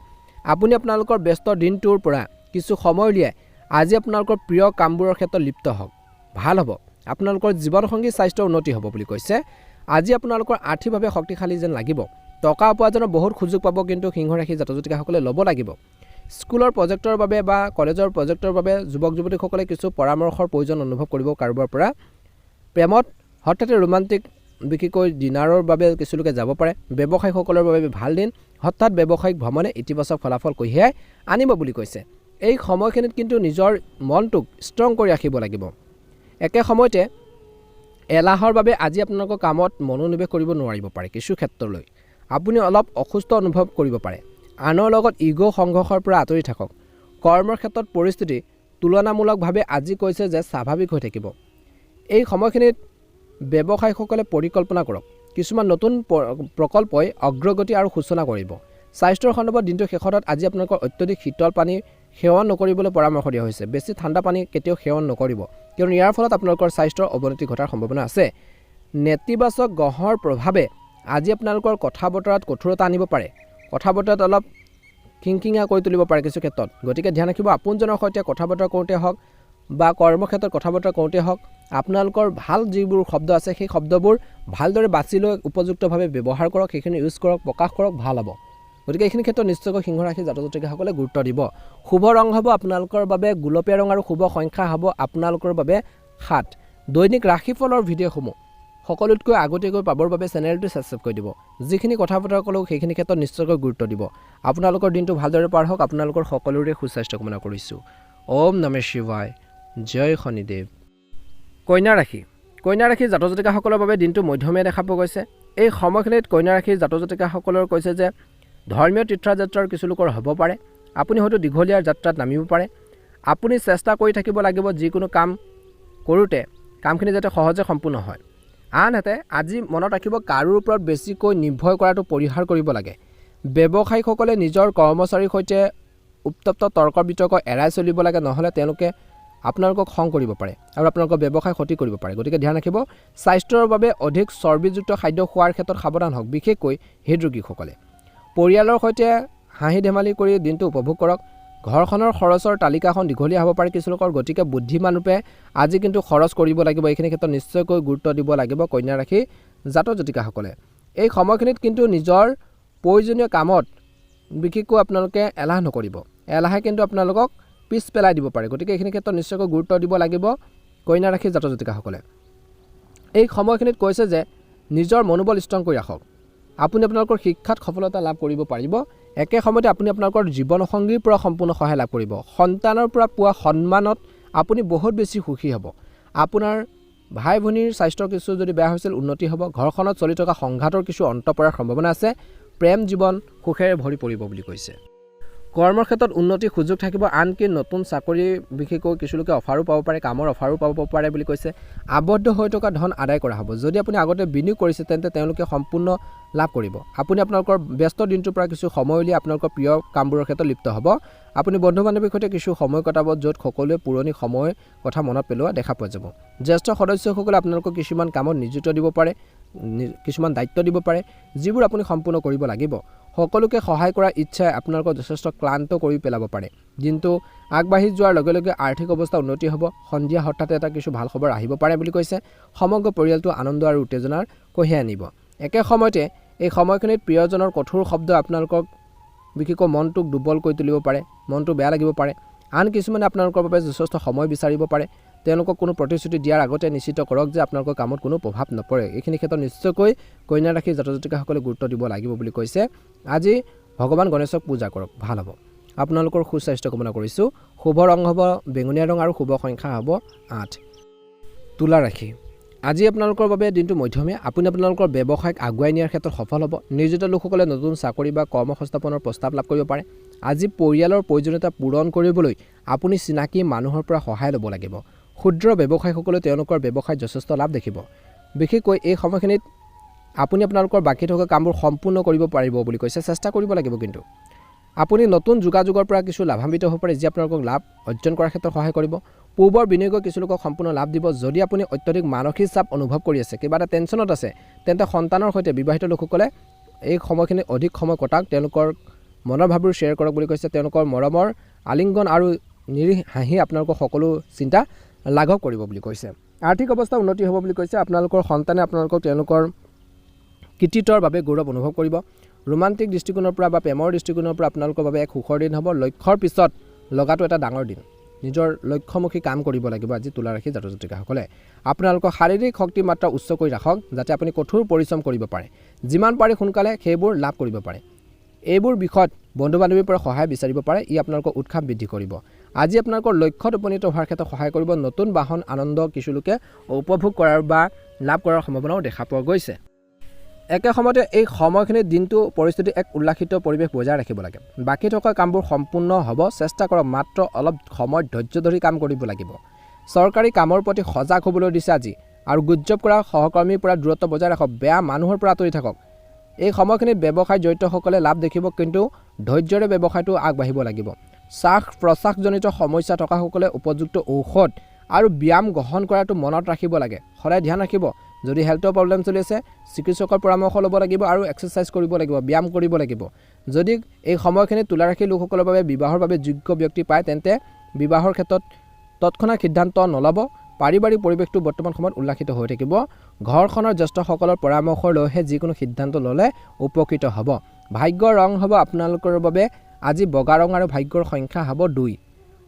আপুনি আপোনালোকৰ ব্যস্ত দিনটোৰ পৰা কিছু সময় উলিয়াই আজি আপোনালোকৰ প্ৰিয় কামবোৰৰ ক্ষেত্ৰত লিপ্ত হওক, ভাল হ'ব। আপোনালোকৰ জীৱনসংগীৰ স্বাস্থ্যৰ উন্নতি হ'ব বুলি কৈছে। আজি আপোনালোকৰ আৰ্থিকভাৱে শক্তিশালী যেন লাগিব। টকা উপাৰ্জনৰ বহুত সুযোগ পাব, কিন্তু সিংহ ৰাশি জাতক জাতিকাসকলে ল'ব লাগিব। স্কুলৰ প্ৰজেক্টৰ বাবে বা কলেজৰ প্ৰজেক্টৰ বাবে যুৱক যুৱতীসকলে কিছু পৰামৰ্শৰ প্ৰয়োজন অনুভৱ কৰিব কাৰোবাৰ পৰা। প্ৰেমত হঠাতে ৰোমান্টিক বিশেষকৈ ডিনাৰৰ বাবে কিছু লোকে যাব পাৰে। ব্যৱসায়ীসকলৰ বাবে ভাল দিন। হঠাৎ ব্যৱসায়িক ভ্ৰমণে ইতিবাচক ফলাফল কঢ়িয়াই আনিব বুলি কৈছে। এই সময়খিনিত কিন্তু নিজৰ মনটোক ষ্ট্ৰং কৰি ৰাখিব লাগিব। একে সময়তে এলাহৰ বাবে আজি আপোনালোকৰ কামত মনোনিৱেশ কৰিব নোৱাৰিব পাৰে। কিছু ক্ষেত্ৰলৈ আপুনি অলপ অসুস্থ অনুভৱ কৰিব পাৰে। আনৰ লগত ইগ' সংঘৰ্ষৰ পৰা আঁতৰি থাকক। কৰ্মৰ ক্ষেত্ৰত পৰিস্থিতি তুলনামূলকভাৱে আজি কৈছে যে স্বাভাৱিক হৈ থাকিব। এই সময়খিনিত ব্যৱসায়ীসকলে পৰিকল্পনা কৰক। কিছুমান নতুন প্ৰকল্পই অগ্ৰগতি আৰু সূচনা কৰিব। স্বাস্থ্যৰ সন্দৰ্ভত দিনটোৰ শেষত আজি আপোনালোকৰ অত্যধিক শীতল পানী সেৱন নকৰিবলৈ পৰামৰ্শ দিয়া হৈছে। বেছি ঠাণ্ডা পানী কেতিয়াও সেৱন নকৰিব, কিয়নো ইয়াৰ ফলত আপোনালোকৰ স্বাস্থ্যৰ অৱনতি ঘটাৰ সম্ভাৱনা আছে। নেতিবাচক গ্ৰহৰ প্ৰভাৱে আজি আপোনালোকৰ কথা বতৰাত কঠোৰতা আনিব পাৰে। কথা বতৰাত অলপ খিংখিঙীয়া কৰি তুলিব পাৰে কিছু ক্ষেত্ৰত। গতিকে ধ্যান ৰাখিব। আপোনজনৰ সৈতে কথা বতৰা কৰোঁতে হওক বা কৰ্মক্ষেত্ৰত কথা বতৰা কৰোঁতে হওক আপোনালোকৰ ভাল যিবোৰ শব্দ আছে সেই শব্দবোৰ ভালদৰে বাছি লৈ উপযুক্তভাৱে ব্যৱহাৰ কৰক, সেইখিনি ইউজ কৰক, প্ৰকাশ কৰক, ভাল হ'ব। গতিকে এইখিনি ক্ষেত্ৰত নিশ্চয়কৈ সিংহ ৰাশিৰ জাতক জাতিকাসকলে গুৰুত্ব দিব। শুভ ৰং হ'ব আপোনালোকৰ বাবে গুলপীয়া ৰং আৰু শুভ সংখ্যা হ'ব আপোনালোকৰ বাবে 7। দৈনিক ৰাশিফলৰ ভিডিঅ'সমূহ সকলোতকৈ আগতীয়াকৈ পাবৰ বাবে চেনেলটো ছাবস্ক্ৰাইব কৰি দিব। যিখিনি কথা বতৰা ক'লোঁ সেইখিনি ক্ষেত্ৰত নিশ্চয়কৈ গুৰুত্ব দিব। আপোনালোকৰ দিনটো ভালদৰে পাৰ হওক, আপোনালোকৰ সকলোৰে সুস্বাস্থ্য কামনা কৰিছোঁ। ওম নমঃ শিৱায়, জয় শনিদেৱ। কন্যা ৰাশিৰ জাতক জাতিকাসকলৰ বাবে দিনটো মধ্যমীয়া দেখা পোৱা গৈছে। এই সময়খিনিত কন্যা ৰাশিৰ জাতক জাতিকাসকলৰ কৈছে যে ধৰ্মীয় তীৰ্থযাত্ৰাৰ কিছু লোকৰ হ'ব পাৰে। আপুনি হয়তো দীঘলীয়া যাত্ৰাত নামিব পাৰে। আপুনি চেষ্টা কৰি থাকিব লাগিব যিকোনো কাম কৰোঁতে কামখিনি যাতে সহজে সম্পূৰ্ণ হয়। আনহাতে আজি মনত ৰাখিব কাৰোৰ ওপৰত বেছিকৈ নিৰ্ভৰ কৰাটো পৰিহাৰ কৰিব লাগে। ব্যৱসায়ীসকলে নিজৰ কৰ্মচাৰীৰ সৈতে উত্তপ্ত তৰ্ক বিতৰ্ক এৰাই চলিব লাগে, নহ'লে তেওঁলোকে আপোনালোকক খং কৰিব পাৰে আৰু আপোনালোকৰ ব্যৱসায় ক্ষতি কৰিব পাৰে। গতিকে ধ্যান ৰাখিব, স্বাস্থ্যৰ বাবে অধিক চৰ্বিযুক্ত খাদ্য খোৱাৰ ক্ষেত্ৰত সাৱধান হওক, বিশেষকৈ হৃদৰোগীসকলে। পৰিয়ালৰ সৈতে হাঁহি ধেমালি কৰি দিনটো উপভোগ কৰক। ঘৰখনৰ খৰচৰ তালিকাখন দীঘলীয়া হ'ব পাৰে কিছুলোকৰ, গতিকে বুদ্ধিমান ৰূপে আজি কিন্তু খৰচ কৰিব লাগিব। এইখিনি ক্ষেত্ৰত নিশ্চয়কৈ গুৰুত্ব দিব লাগিব কন্যা ৰাশি জাতক জাতিকাসকলে। এই সময়খিনিত কিন্তু নিজৰ প্ৰয়োজনীয় কামত বিশেষকৈ আপোনালোকে এলাহ নকৰিব। এলাহে কিন্তু আপোনালোকক পিছ পেলাই দিব পাৰে। গতিকে এইখিনি ক্ষেত্ৰত নিশ্চয়কৈ গুৰুত্ব দিব লাগিব কন্যা ৰাশিৰ জাতক জাতিকাসকলে। এই সময়খিনিত কৈছে যে নিজৰ মনোবল ষ্ট্ৰং কৰি ৰাখক। আপুনি আপোনালোকৰ শিক্ষাত সফলতা লাভ কৰিব পাৰিব। একে সময়তে আপুনি আপোনালোকৰ জীৱনসংগীৰ পৰা সম্পূৰ্ণ সহায় লাভ কৰিব। সন্তানৰ পৰা পোৱা সন্মানত আপুনি বহুত বেছি সুখী হ'ব। আপোনাৰ ভাই ভনীৰ স্বাস্থ্যৰ কিছু যদি বেয়া হৈছিল উন্নতি হ'ব। ঘৰখনত চলি থকা সংঘাতৰ কিছু অন্ত পৰাৰ সম্ভাৱনা আছে। প্ৰেম জীৱন সুখেৰে ভৰি পৰিব বুলি কৈছে। কৰ্মৰ ক্ষেত্ৰত উন্নতিৰ সুযোগ থাকিব। আনকি নতুন চাকৰি বিশেষকৈ কিছু লোকে অফাৰো পাব পাৰে, কামৰ অফাৰো পাব পাৰে বুলি কৈছে। আবদ্ধ হৈ থকা ধন আদায় কৰা হ'ব। যদি আপুনি আগতে বিনিয়োগ কৰিছে তেন্তে তেওঁলোকে সম্পূৰ্ণ লাভ কৰিব। আপুনি আপোনালোকৰ ব্যস্ত দিনটোৰ পৰা কিছু সময় উলিয়াই আপোনালোকৰ প্ৰিয় কামবোৰৰ ক্ষেত্ৰত লিপ্ত হ'ব। আপুনি বন্ধু বান্ধৱীৰ সৈতে কিছু সময় কটাব, য'ত সকলোৱে পুৰণি সময় কথা মনত পেলোৱা দেখা পোৱা যাব। জ্যেষ্ঠ সদস্যসকলে আপোনালোকক কিছুমান কামত নিযুক্ত দিব পাৰে, কিছুমান দায়িত্ব দিব পাৰে, যিবোৰ আপুনি সম্পূৰ্ণ কৰিব লাগিব। সকলোকে সহায় কৰাৰ ইচ্ছাই আপোনালোকক যথেষ্ট ক্লান্ত কৰি পেলাব পাৰে। দিনটো আগবাঢ়ি যোৱাৰ লগে লগে আৰ্থিক অৱস্থা উন্নতি হ'ব। সন্ধিয়া হঠাৎ এটা কিছু ভাল খবৰ আহিব পাৰে বুলি কৈছে। সমগ্ৰ পৰিয়ালটো আনন্দ আৰু উত্তেজনাৰ কঢ়িয়াই আনিব। একে সময়তে এই সময়খিনিত প্ৰিয়জনৰ কঠোৰ শব্দ আপোনালোকক বিশেষকৈ মনটোক দুৰ্বল কৰি তুলিব পাৰে, মনটো বেয়া লাগিব পাৰে। আন কিছুমানে আপোনালোকৰ বাবে যথেষ্ট সময় বিচাৰিব পাৰে। তেওঁলোকক কোনো প্ৰতিশ্ৰুতি দিয়াৰ আগতে নিশ্চিত কৰক যে আপোনালোকৰ কামত কোনো প্ৰভাৱ নপৰে। এইখিনি ক্ষেত্ৰত নিশ্চয়কৈ কন্যা ৰাশিৰ জাতক জাতিকাসকলে গুৰুত্ব দিব লাগিব বুলি কৈছে। আজি ভগৱান গণেশক পূজা কৰক, ভাল হ'ব। আপোনালোকৰ সুস্বাস্থ্য কামনা কৰিছোঁ। শুভ ৰং হ'ব বেঙুনীয়া ৰং আৰু শুভ সংখ্যা হ'ব 8। তুলা ৰাশি, আজি আপোনালোকৰ বাবে দিনটো মধ্যমীয়া। আপুনি আপোনালোকৰ ব্যৱসায়ক আগুৱাই নিয়াৰ ক্ষেত্ৰত সফল হ'ব। নিয়োজিত লোকসকলে নতুন চাকৰি বা কৰ্ম সংস্থাপনৰ প্ৰস্তাৱ লাভ কৰিব পাৰে। আজি পৰিয়ালৰ প্ৰয়োজনীয়তা পূৰণ কৰিবলৈ আপুনি চিনাকি মানুহৰ পৰা সহায় ল'ব লাগিব। ক্ষুদ্ৰ ব্যৱসায়ীসকলে তেওঁলোকৰ ব্যৱসায়ত যথেষ্ট লাভ দেখিব। বিশেষকৈ এই সময়খিনিত আপুনি আপোনালোকৰ বাকী থকা কামবোৰ সম্পূৰ্ণ কৰিব পাৰিব বুলি কৈছে। চেষ্টা কৰিব লাগিব কিন্তু। আপুনি নতুন যোগাযোগৰ পৰা কিছু লাভান্বিত হ'ব পাৰে, যি আপোনালোকক লাভ অৰ্জন কৰাৰ ক্ষেত্ৰত সহায় কৰিব। পূৰ্বৰ বিনিয়োগৰ কিছু লোকক সম্পূৰ্ণ লাভ দিব। যদি আপুনি অত্যধিক মানসিক চাপ অনুভৱ কৰি আছে, কিবা এটা টেনশ্যনত আছে, তেন্তে সন্তানৰ সৈতে বিবাহিত লোকসকলে এই সময়খিনি অধিক সময় কটাওক। তেওঁলোকৰ মনৰ ভাৱবোৰ শ্বেয়াৰ কৰক বুলি কৈছে। তেওঁলোকৰ মৰমৰ আলিংগন আৰু নিৰীহ হাঁহি আপোনালোকৰ সকলো চিন্তা লাঘৱ কৰিব বুলি কৈছে। আৰ্থিক অৱস্থা উন্নতি হ'ব বুলি কৈছে। আপোনালোকৰ সন্তানে আপোনালোকক তেওঁলোকৰ কৃতিত্বৰ বাবে গৌৰৱ অনুভৱ কৰিব। ৰোমান্টিক দৃষ্টিকোণৰ পৰা বা প্ৰেমৰ দৃষ্টিকোণৰ পৰা আপোনালোকৰ বাবে এক সুখৰ দিন হ'ব। লক্ষ্যৰ পিছত লগাটো এটা ডাঙৰ দিন। নিজৰ লক্ষ্যমুখী কাম কৰিব লাগিব আজি তুলা ৰাশি জাতক জাতিকাসকলে। আপোনালোকৰ শাৰীৰিক শক্তিৰ মাত্ৰা উচ্চ কৰি ৰাখক, যাতে আপুনি কঠোৰ পৰিশ্ৰম কৰিব পাৰে। যিমান পাৰি সোনকালে সেইবোৰ লাভ কৰিব পাৰে। এইবোৰ বিষয়ত বন্ধু বান্ধৱীৰ পৰা সহায় বিচাৰিব পাৰে। ই আপোনালোকৰ উৎসাহ বৃদ্ধি কৰিব। আজি আপোনালোকৰ লক্ষ্যত উপনীত হোৱাৰ ক্ষেত্ৰত সহায় কৰিব। নতুন বাহন আনন্দ কিছুলোকে উপভোগ কৰাৰ বা লাভ কৰাৰ সম্ভাৱনাও দেখা পোৱা গৈছে। একে সময়তে এই সময়খিনিত দিনটো পৰিস্থিতি এক উল্লাসিত পৰিৱেশ বজাই ৰাখিব লাগে। বাকী থকা কামবোৰ সম্পূৰ্ণ হ'ব। চেষ্টা কৰক, মাত্ৰ অলপ সময় ধৈৰ্য ধৰি কাম কৰিব লাগিব। চৰকাৰী কামৰ প্ৰতি সজাগ হ'বলৈ দিছে আজি। আৰু গুজব কৰা সহকৰ্মীৰ পৰা দূৰত্ব বজাই ৰাখক। বেয়া মানুহৰ পৰা আঁতৰি থাকক। এই সময়খিনিত ব্যৱসায় জড়িতসকলে লাভ দেখিব, কিন্তু ধৈৰ্যৰে ব্যৱসায়টো আগবাঢ়িব লাগিব। শ্বাস প্ৰশ্বাসজনিত সমস্যা থকাসকলে উপযুক্ত ঔষধ আৰু ব্যায়াম গ্ৰহণ কৰাটো মনত ৰাখিব লাগে। সদায় ধ্যান ৰাখিব, যদি হেল্থৰ প্ৰব্লেম চলি আছে চিকিৎসকৰ পৰামৰ্শ ল'ব লাগিব আৰু এক্সাৰচাইজ কৰিব লাগিব, ব্যায়াম কৰিব লাগিব। যদি এই সময়খিনিত তুলা ৰাশিৰ লোকসকলৰ বাবে বিবাহৰ বাবে যোগ্য ব্যক্তি পায়, তেন্তে বিবাহৰ ক্ষেত্ৰত তৎক্ষণাত সিদ্ধান্ত নল'ব। পাৰিবাৰিক পৰিৱেশটো বৰ্তমান সময়ত উল্লাসিত হৈ থাকিব। ঘৰখনৰ জ্যেষ্ঠসকলৰ পৰামৰ্শ লৈহে যিকোনো সিদ্ধান্ত ল'লে উপকৃত হ'ব। ভাগ্যৰ ৰং হ'ব আপোনালোকৰ বাবে আজি বগা ৰং আৰু ভাগ্যৰ সংখ্যা হ'ব 2।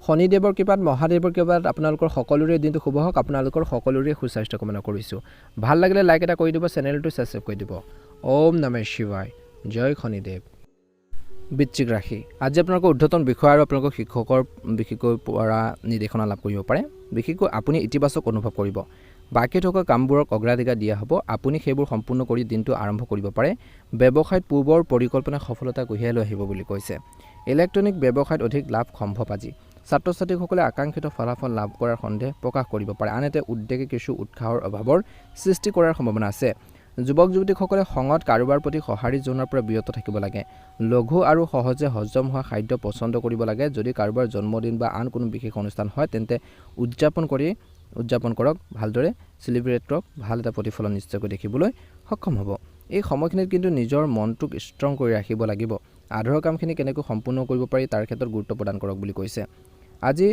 শনিদেৱৰ কৃপাত মহাদেৱৰ কৃপাত আপোনালোকৰ সকলোৰে দিনটো শুভ হওক। আপোনালোকৰ সকলোৰে সুস্বাস্থ্য কামনা কৰিছোঁ। ভাল লাগিলে লাইক এটা কৰি দিব, চেনেলটো ছাবস্ক্ৰাইব কৰি দিব। ওম নমঃ শিৱায়, জয় শনিদেৱ। বৃশ্চিক ৰাশি, আজি আপোনালোকৰ ঊৰ্ধ্বতন বিষয় আৰু আপোনালোকৰ শিক্ষকৰ বিশেষকৈ পৰা নিৰ্দেশনা লাভ কৰিব পাৰে। বিশেষকৈ আপুনি ইতিবাচক অনুভৱ কৰিব। বাকী থকা কামবোৰক অগ্ৰাধিকাৰ দিয়া হ'ব। আপুনি সেইবোৰ সম্পূৰ্ণ কৰি দিনটো আৰম্ভ কৰিব পাৰে। ব্যৱসায়ত পূৰ্বৰ পৰিকল্পনা সফলতা কঢ়িয়াই লৈ আহিব বুলি কৈছে। ইলেক্ট্ৰনিক ব্যৱসায়ত অধিক লাভ সম্ভৱ আজি। ছাত্ৰ ছাত্ৰীসকলে আকাংক্ষিত ফলাফল লাভ কৰাৰ সন্দেহ প্ৰকাশ কৰিব পাৰে। আনহাতে উদ্যোগে কিছু উৎসাহৰ অভাৱৰ সৃষ্টি কৰাৰ সম্ভাৱনা আছে। যুৱক যুৱতীসকলে খঙত কাৰোবাৰ প্ৰতি সঁহাৰি জনোৱাৰ পৰা বিৰত থাকিব লাগে। লঘু আৰু সহজে হজম হোৱা খাদ্য পচন্দ কৰিব লাগে। যদি কাৰোবাৰ জন্মদিন বা আন কোনো বিশেষ অনুষ্ঠান হয় তেন্তে উদযাপন কৰক, ভালদৰে চেলিব্ৰেট কৰক, ভাল এটা প্ৰতিফলন নিশ্চয়কৈ দেখিবলৈ সক্ষম হ'ব। এই সময়খিনিত কিন্তু নিজৰ মনটোক ষ্ট্ৰং কৰি ৰাখিব লাগিব। আধৰুৱা কামখিনি কেনেকৈ সম্পূৰ্ণ কৰিব পাৰি তাৰ ক্ষেত্ৰত গুৰুত্ব প্ৰদান কৰক বুলি কৈছে। আজি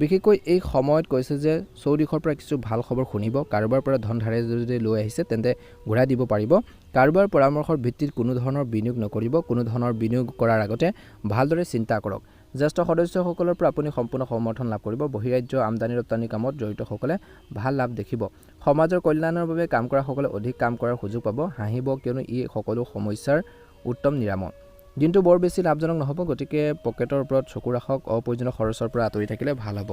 বিশেষকৈ এই সময়ত কৈছে যে চৌদিশৰ পৰা কিছু ভাল খবৰ শুনিব। কাৰোবাৰ পৰা ধন ধাৰে যদি লৈ আহিছে তেন্তে ঘূৰাই দিব পাৰিব। কাৰোবাৰ পৰামৰ্শৰ ভিত্তিত কোনো ধৰণৰ বিনিয়োগ নকৰিব। কোনো ধৰণৰ বিনিয়োগ কৰাৰ আগতে ভালদৰে চিন্তা কৰক। জ্যেষ্ঠ সদস্যসকলৰ পৰা আপুনি সম্পূৰ্ণ সমৰ্থন লাভ কৰিব। বহিৰাজ্য আমদানি ৰপ্তানি কামত জড়িতসকলে ভাল লাভ দেখিব। সমাজৰ কল্যাণৰ বাবে কাম কৰাসকলে অধিক কাম কৰাৰ সুযোগ পাব। হাঁহিব, কিয়নো ই সকলো সমস্যাৰ উত্তম নিৰাময়। দিনটো বৰ বেছি লাভজনক নহ'ব, গতিকে পকেটৰ ওপৰত চকু ৰাখক। অপ্ৰয়োজনীয় খৰচৰ পৰা আঁতৰি থাকিলে ভাল হ'ব।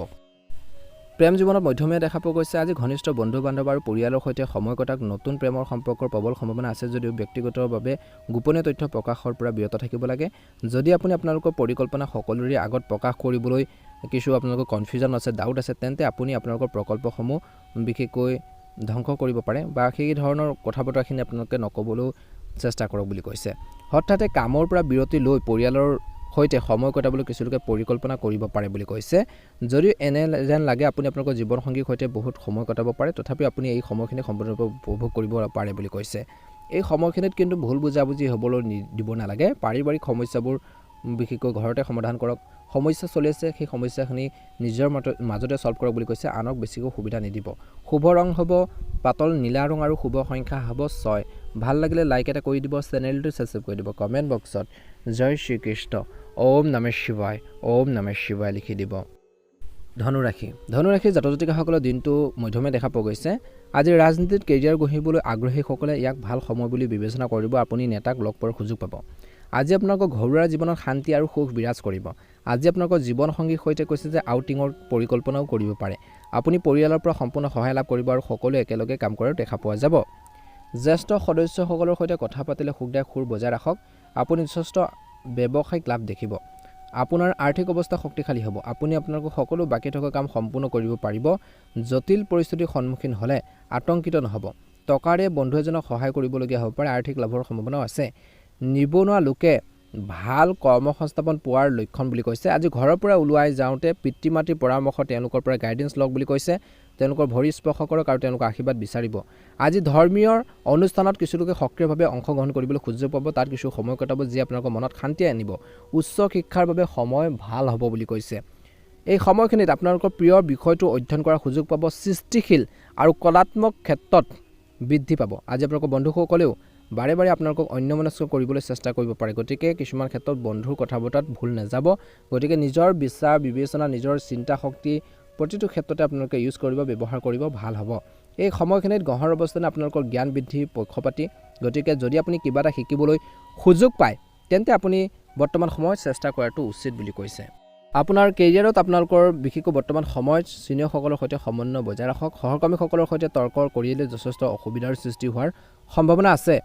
প্ৰেম জীৱনত মধ্যমীয়া দেখা পোৱা গৈছে। আজি ঘনিষ্ঠ বন্ধু বান্ধৱ আৰু পৰিয়ালৰ সৈতে সময় কটাওক। নতুন প্ৰেমৰ সম্পৰ্কৰ প্ৰবল সম্ভাৱনা আছে যদিও ব্যক্তিগতভাৱে গোপনীয় তথ্য প্ৰকাশৰ পৰা বিৰত থাকিব লাগে। যদি আপুনি আপোনালোকৰ পৰিকল্পনা সকলোৰে আগত প্ৰকাশ কৰিবলৈ কিছু আপোনালোকৰ কনফিউজন আছে, ডাউট আছে, তেন্তে আপুনি আপোনালোকৰ প্ৰকল্পসমূহ বিশেষকৈ ধ্বংস কৰিব পাৰে বা সেই ধৰণৰ কথা বতৰাখিনি আপোনালোকে নক'বলৈও চেষ্টা কৰক বুলি কৈছে। হঠাতে কামৰ পৰা বিৰতি লৈ পৰিয়ালৰ সৈতে সময় কটাবলৈ কিছুলোকে পৰিকল্পনা কৰিব পাৰে বুলি কৈছে। যদিও এনে যেন লাগে আপুনি আপোনালোকৰ জীৱনসংগীৰ সৈতে বহুত সময় কটাব পাৰে, তথাপিও আপুনি এই সময়খিনি সম্পূৰ্ণৰূপে উপভোগ কৰিব পাৰে বুলি কৈছে। এই সময়খিনিত কিন্তু ভুল বুজাবুজি হ'বলৈ দিব নালাগে। পাৰিবাৰিক সমস্যাবোৰ বিশেষকৈ ঘৰতে সমাধান কৰক। সমস্যা চলি আছে, সেই সমস্যাখিনি নিজৰ মাজতে ছল্ভ কৰক বুলি কৈছে। আনক বেছিকৈ সুবিধা নিদিব। শুভ ৰং হ'ব পাতল নীলা ৰং আৰু শুভ সংখ্যা হ'ব 6। ভাল লাগিলে লাইক এটা কৰি দিব, চেনেলটো ছাবস্ক্ৰাইব কৰি দিব। কমেণ্ট বক্সত জয় শ্ৰীকৃষ্ণ, ওম নমঃ শিৱায়, ওম নমঃ শিৱায় লিখি দিব। ধনুৰাশি, ধনুৰাশিৰ জাতক জাতিকাসকলৰ দিনটো মধ্যমীয়া দেখা পোৱা গৈছে। আজি ৰাজনীতিত কেৰিয়াৰ গঢ়িবলৈ আগ্ৰহীসকলে ইয়াক ভাল সময় বুলি বিবেচনা কৰিব। আপুনি নেতাক লগ পোৱাৰ সুযোগ পাব। আজি আপোনালোকৰ ঘৰুৱা জীৱনত শান্তি আৰু সুখ বিৰাজ কৰিব। আজি আপোনালোকৰ জীৱনসংগীৰ সৈতে কৈছে যে আউটিঙৰ পৰিকল্পনাও কৰিব পাৰে। আপুনি পৰিয়ালৰ পৰা সম্পূৰ্ণ সহায় লাভ কৰিব আৰু সকলোৱে একেলগে কাম কৰাও দেখা পোৱা যাব। জ্যেষ্ঠ সদস্যসকলৰ সৈতে কথা পাতিলে সুখদায়ক সুৰ বজাই ৰাখক। আপুনি যথেষ্ট ব্যৱসায়িক লাভ দেখিব। আপোনাৰ আৰ্থিক অৱস্থা শক্তিশালী হ'ব। আপুনি আপোনালোকৰ সকলো বাকী থকা কাম সম্পূৰ্ণ কৰিব পাৰিব। জটিল পৰিস্থিতিৰ সন্মুখীন হ'লে আতংকিত নহ'ব। টকাৰে বন্ধু এজনক সহায় কৰিবলগীয়া হ'ব পাৰে। আৰ্থিক লাভৰ সম্ভাৱনাও আছে। নিবনুৱা লোকে ভাল কৰ্মসংস্থাপন পোৱাৰ লক্ষণ বুলি কৈছে। আজি ঘৰৰ পৰা ওলাই যাওঁতে পিতৃ মাতৃৰ পৰামৰ্শ তেওঁলোকৰ পৰা গাইডেন্স লওক বুলি কৈছে। তেওঁলোকৰ ভৰি স্পৰ্শ কৰক আৰু তেওঁলোকৰ আশীৰ্বাদ বিচাৰিব। আজি ধৰ্মীয় অনুষ্ঠানত কিছুলোকে সক্ৰিয়ভাৱে অংশগ্ৰহণ কৰিবলৈ সুযোগ পাব। তাত কিছু সময় কটাব যি আপোনালোকৰ মনত শান্তি আনিব। উচ্চ শিক্ষাৰ বাবে সময় ভাল হ'ব বুলি কৈছে। এই সময়খিনিত আপোনালোকৰ প্ৰিয় বিষয়টো অধ্যয়ন কৰাৰ সুযোগ পাব। সৃষ্টিশীল আৰু কলাত্মক ক্ষেত্ৰত বৃদ্ধি পাব। আজি আপোনালোকৰ বন্ধুসকলেও বাৰে বাৰে আপোনালোকক অন্যমনস্ক কৰিবলৈ চেষ্টা কৰিব পাৰে। গতিকে কিছুমান ক্ষেত্ৰত বন্ধুৰ কথা বতৰাত ভুল নাযাব। গতিকে নিজৰ বিচাৰ বিবেচনা, নিজৰ চিন্তা শক্তি প্ৰতিটো ক্ষেত্ৰতে আপোনালোকে ইউজ কৰিব, ব্যৱহাৰ কৰিব, ভাল হ'ব। এই সময়খিনিত গ্ৰহৰ অৱস্থানে আপোনালোকৰ জ্ঞান বৃদ্ধি পক্ষপাতি। গতিকে যদি আপুনি কিবা এটা শিকিবলৈ সুযোগ পায় তেন্তে আপুনি বৰ্তমান সময়ত চেষ্টা কৰাটো উচিত বুলি কৈছে। আপোনাৰ কেৰিয়াৰত আপোনালোকৰ বিশেষকৈ বৰ্তমান সময়ত ছিনিয়ৰসকলৰ সৈতে সমন্বয় বজাই ৰাখক। সহকৰ্মীসকলৰ সৈতে তৰ্ক কৰিলে যথেষ্ট অসুবিধাৰ সৃষ্টি হোৱাৰ সম্ভাৱনা আছে।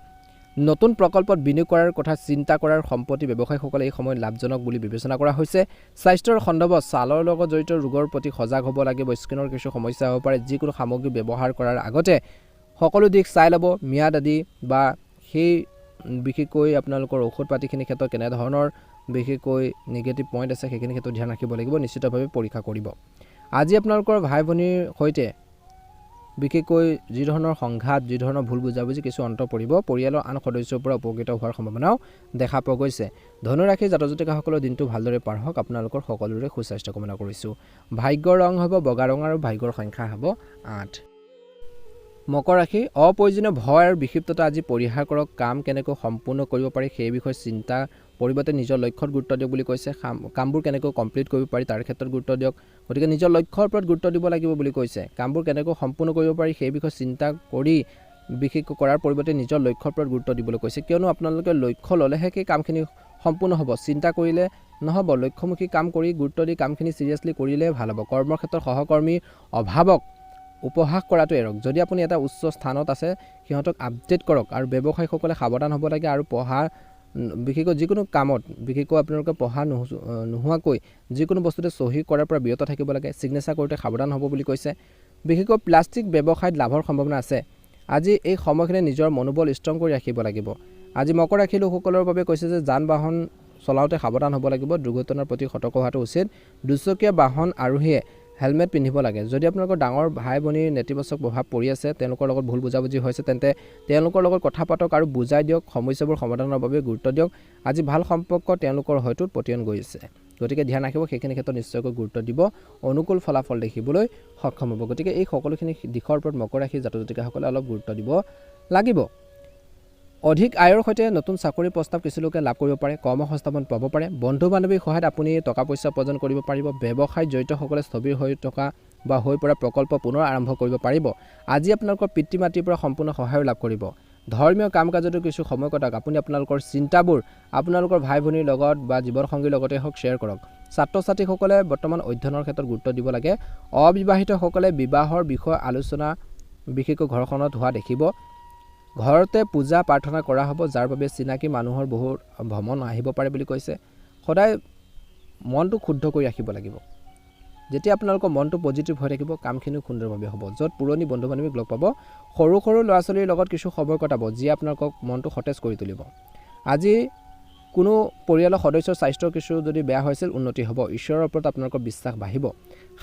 নতুন প্ৰকল্পত বিনিয়োগ কৰাৰ কথা চিন্তা কৰাৰ সম্পত্তি ব্যৱসায়ীসকলে এই সময়ত লাভজনক বুলি বিবেচনা কৰা হৈছে। স্বাস্থ্যৰ সন্দৰ্ভত ছালৰ লগত জড়িত ৰোগৰ প্ৰতি সজাগ হ'ব লাগিব। স্কিনৰ কিছু সমস্যা হ'ব পাৰে। যিকোনো সামগ্ৰী ব্যৱহাৰ কৰাৰ আগতে সকলো দিশ চাই ল'ব। ম্যাদ আদি বা সেই বিশেষকৈ আপোনালোকৰ ঔষধ পাতিখিনিৰ ক্ষেত্ৰত কেনেধৰণৰ বিশেষকৈ নিগেটিভ পইণ্ট আছে সেইখিনি ক্ষেত্ৰত ধ্যান ৰাখিব লাগিব। নিশ্চিতভাৱে পৰীক্ষা কৰিব। আজি আপোনালোকৰ ভাই ভনীৰ সৈতে বিশেষকৈ যি ধৰণৰ সংঘাত যি ধৰণৰ ভুল বুজাবুজি কিছু অন্ত পৰিব পৰিয়ালৰ আন সদস্যৰ পৰা উপকৃত হোৱাৰ সম্ভাৱনাও দেখা পোৱা গৈছে ধনু ৰাশি জাতক জাতিকাসকলৰ দিনটো ভালদৰে পাৰ হওক আপোনালোকৰ সকলোৰে সুস্বাস্থ্য কামনা কৰিছোঁ ভাগ্যৰ ৰং হ'ব বগা ৰং আৰু ভাগ্যৰ সংখ্যা হ'ব 8 মকৰ ৰাশি অপ্ৰয়োজনীয় ভয় আৰু বিক্ষিপ্ততা আজি পৰিহাৰ কৰক কাম কেনেকৈ সম্পূৰ্ণ কৰিব পাৰি সেই বিষয়ে চিন্তা পৰিৱৰ্তে নিজৰ লক্ষ্যত গুৰুত্ব দিয়ক বুলি কৈছে কামবোৰ কেনেকৈ কমপ্লিট কৰিব পাৰি তাৰ ক্ষেত্ৰত গুৰুত্ব দিয়ক গতিকে নিজৰ লক্ষ্যৰ ওপৰত গুৰুত্ব দিব লাগিব বুলি কৈছে কামবোৰ কেনেকৈ সম্পূৰ্ণ কৰিব পাৰি সেই বিষয়ে চিন্তা কৰি বিশেষকৈ কৰাৰ পৰিৱৰ্তে নিজৰ লক্ষ্যৰ ওপৰত গুৰুত্ব দিবলৈ কৈছে কিয়নো আপোনালোকে লক্ষ্য ল'লেহে সেই কামখিনি সম্পূৰ্ণ হ'ব চিন্তা কৰিলে নহ'ব লক্ষ্যমুখী কাম কৰি গুৰুত্ব দি কামখিনি চিৰিয়াছলি কৰিলে ভাল হ'ব কৰ্মৰ ক্ষেত্ৰত সহকৰ্মীৰ অভাৱক উপহাস কৰাটো এৰক যদি আপুনি এটা উচ্চ স্থানত আছে সিহঁতক আপডেট কৰক আৰু ব্যৱসায়ীসকলে সাৱধান হ'ব লাগে আৰু পঢ়া বিশেষকৈ যিকোনো কামত বিশেষকৈ আপোনালোকে পঢ়া নোহোৱাকৈ যিকোনো বস্তুতে চহী কৰাৰ পৰা বিৰত থাকিব লাগে ছিগনেচাৰ কৰোঁতে সাৱধান হ'ব বুলি কৈছে বিশেষকৈ প্লাষ্টিক ব্যৱসায়ত লাভৰ সম্ভাৱনা আছে আজি এই সময়খিনি নিজৰ মনোবল ষ্ট্ৰং কৰি ৰাখিব লাগিব আজি মকৰ ৰাশি লোকসকলৰ বাবে কৈছে যে যান বাহন চলাওঁতে সাৱধান হ'ব লাগিব দুৰ্ঘটনাৰ প্ৰতি সতৰ্ক হোৱাটো উচিত দুচকীয়া বাহন আৰোহীয়ে হেলমেট পিন্ধিব লাগে যদি আপোনালোকৰ ডাঙৰ ভাই ভনীৰ নেতিবাচক প্ৰভাৱ পৰি আছে তেওঁলোকৰ লগত ভুল বুজাবুজি হৈছে তেন্তে তেওঁলোকৰ লগত কথা পাতক আৰু বুজাই দিয়ক সমস্যাবোৰ সমাধানৰ বাবে গুৰুত্ব দিয়ক আজি ভাল সম্পৰ্ক তেওঁলোকৰ হয়তো পতিয়ন গৈ আছে গতিকে ধ্যান ৰাখিব সেইখিনি ক্ষেত্ৰত নিশ্চয়কৈ গুৰুত্ব দিব অনুকূল ফলাফল দেখিবলৈ সক্ষম হ'ব গতিকে এই সকলোখিনি দিশৰ ওপৰত মকৰ ৰাশি জাতক জাতিকাসকলে অলপ গুৰুত্ব দিব লাগিব অধিক আয়ৰ সৈতে নতুন চাকৰি প্ৰস্তাৱ কিছু লোকে লাভ কৰিব পাৰে কৰ্ম সংস্থাপন পাব পাৰে বন্ধু বান্ধৱীৰ সহায়ত আপুনি টকা পইচা উপাৰ্জন কৰিব পাৰিব ব্যৱসায়ত জড়িতসকলে স্থবিৰ হৈ থকা বা হৈ পৰা প্ৰকল্প পুনৰ আৰম্ভ কৰিব পাৰিব আজি আপোনালোকৰ পিতৃ মাতৃৰ পৰা সম্পূৰ্ণ সহায় লাভ কৰিব ধৰ্মীয় কাম কাজতো কিছু সময় কটাওক আপুনি আপোনালোকৰ চিন্তাবোৰ আপোনালোকৰ ভাই ভনীৰ লগত বা জীৱনসংগীৰ লগতে হওক শ্বেয়াৰ কৰক ছাত্ৰ ছাত্ৰীসকলে বৰ্তমান অধ্যয়নৰ ক্ষেত্ৰত গুৰুত্ব দিব লাগে অবিবাহিতসকলে বিবাহৰ বিষয়ে আলোচনা বিশেষকৈ ঘৰখনত হোৱা দেখিব ঘৰতে পূজা প্ৰাৰ্থনা কৰা হ'ব যাৰ বাবে চিনাকি মানুহৰ বহু ভ্ৰমণ আহিব পাৰে বুলি কৈছে সদায় মনটো শুদ্ধ কৰি ৰাখিব লাগিব যেতিয়া আপোনালোকৰ মনটো পজিটিভ হৈ থাকিব কামখিনি সুন্দৰভাৱে হ'ব য'ত পুৰণি বন্ধু বান্ধৱীক লগ পাব সৰু সৰু ল'ৰা ছোৱালীৰ লগত কিছু সময় কটাব যিয়ে আপোনালোকক মনটো সতেজ কৰি তুলিব আজি কোনো পৰিয়ালৰ সদস্যৰ স্বাস্থ্য কিছু যদি বেয়া হৈছিল উন্নতি হ'ব ঈশ্বৰৰ ওপৰত আপোনালোকৰ বিশ্বাস বাঢ়িব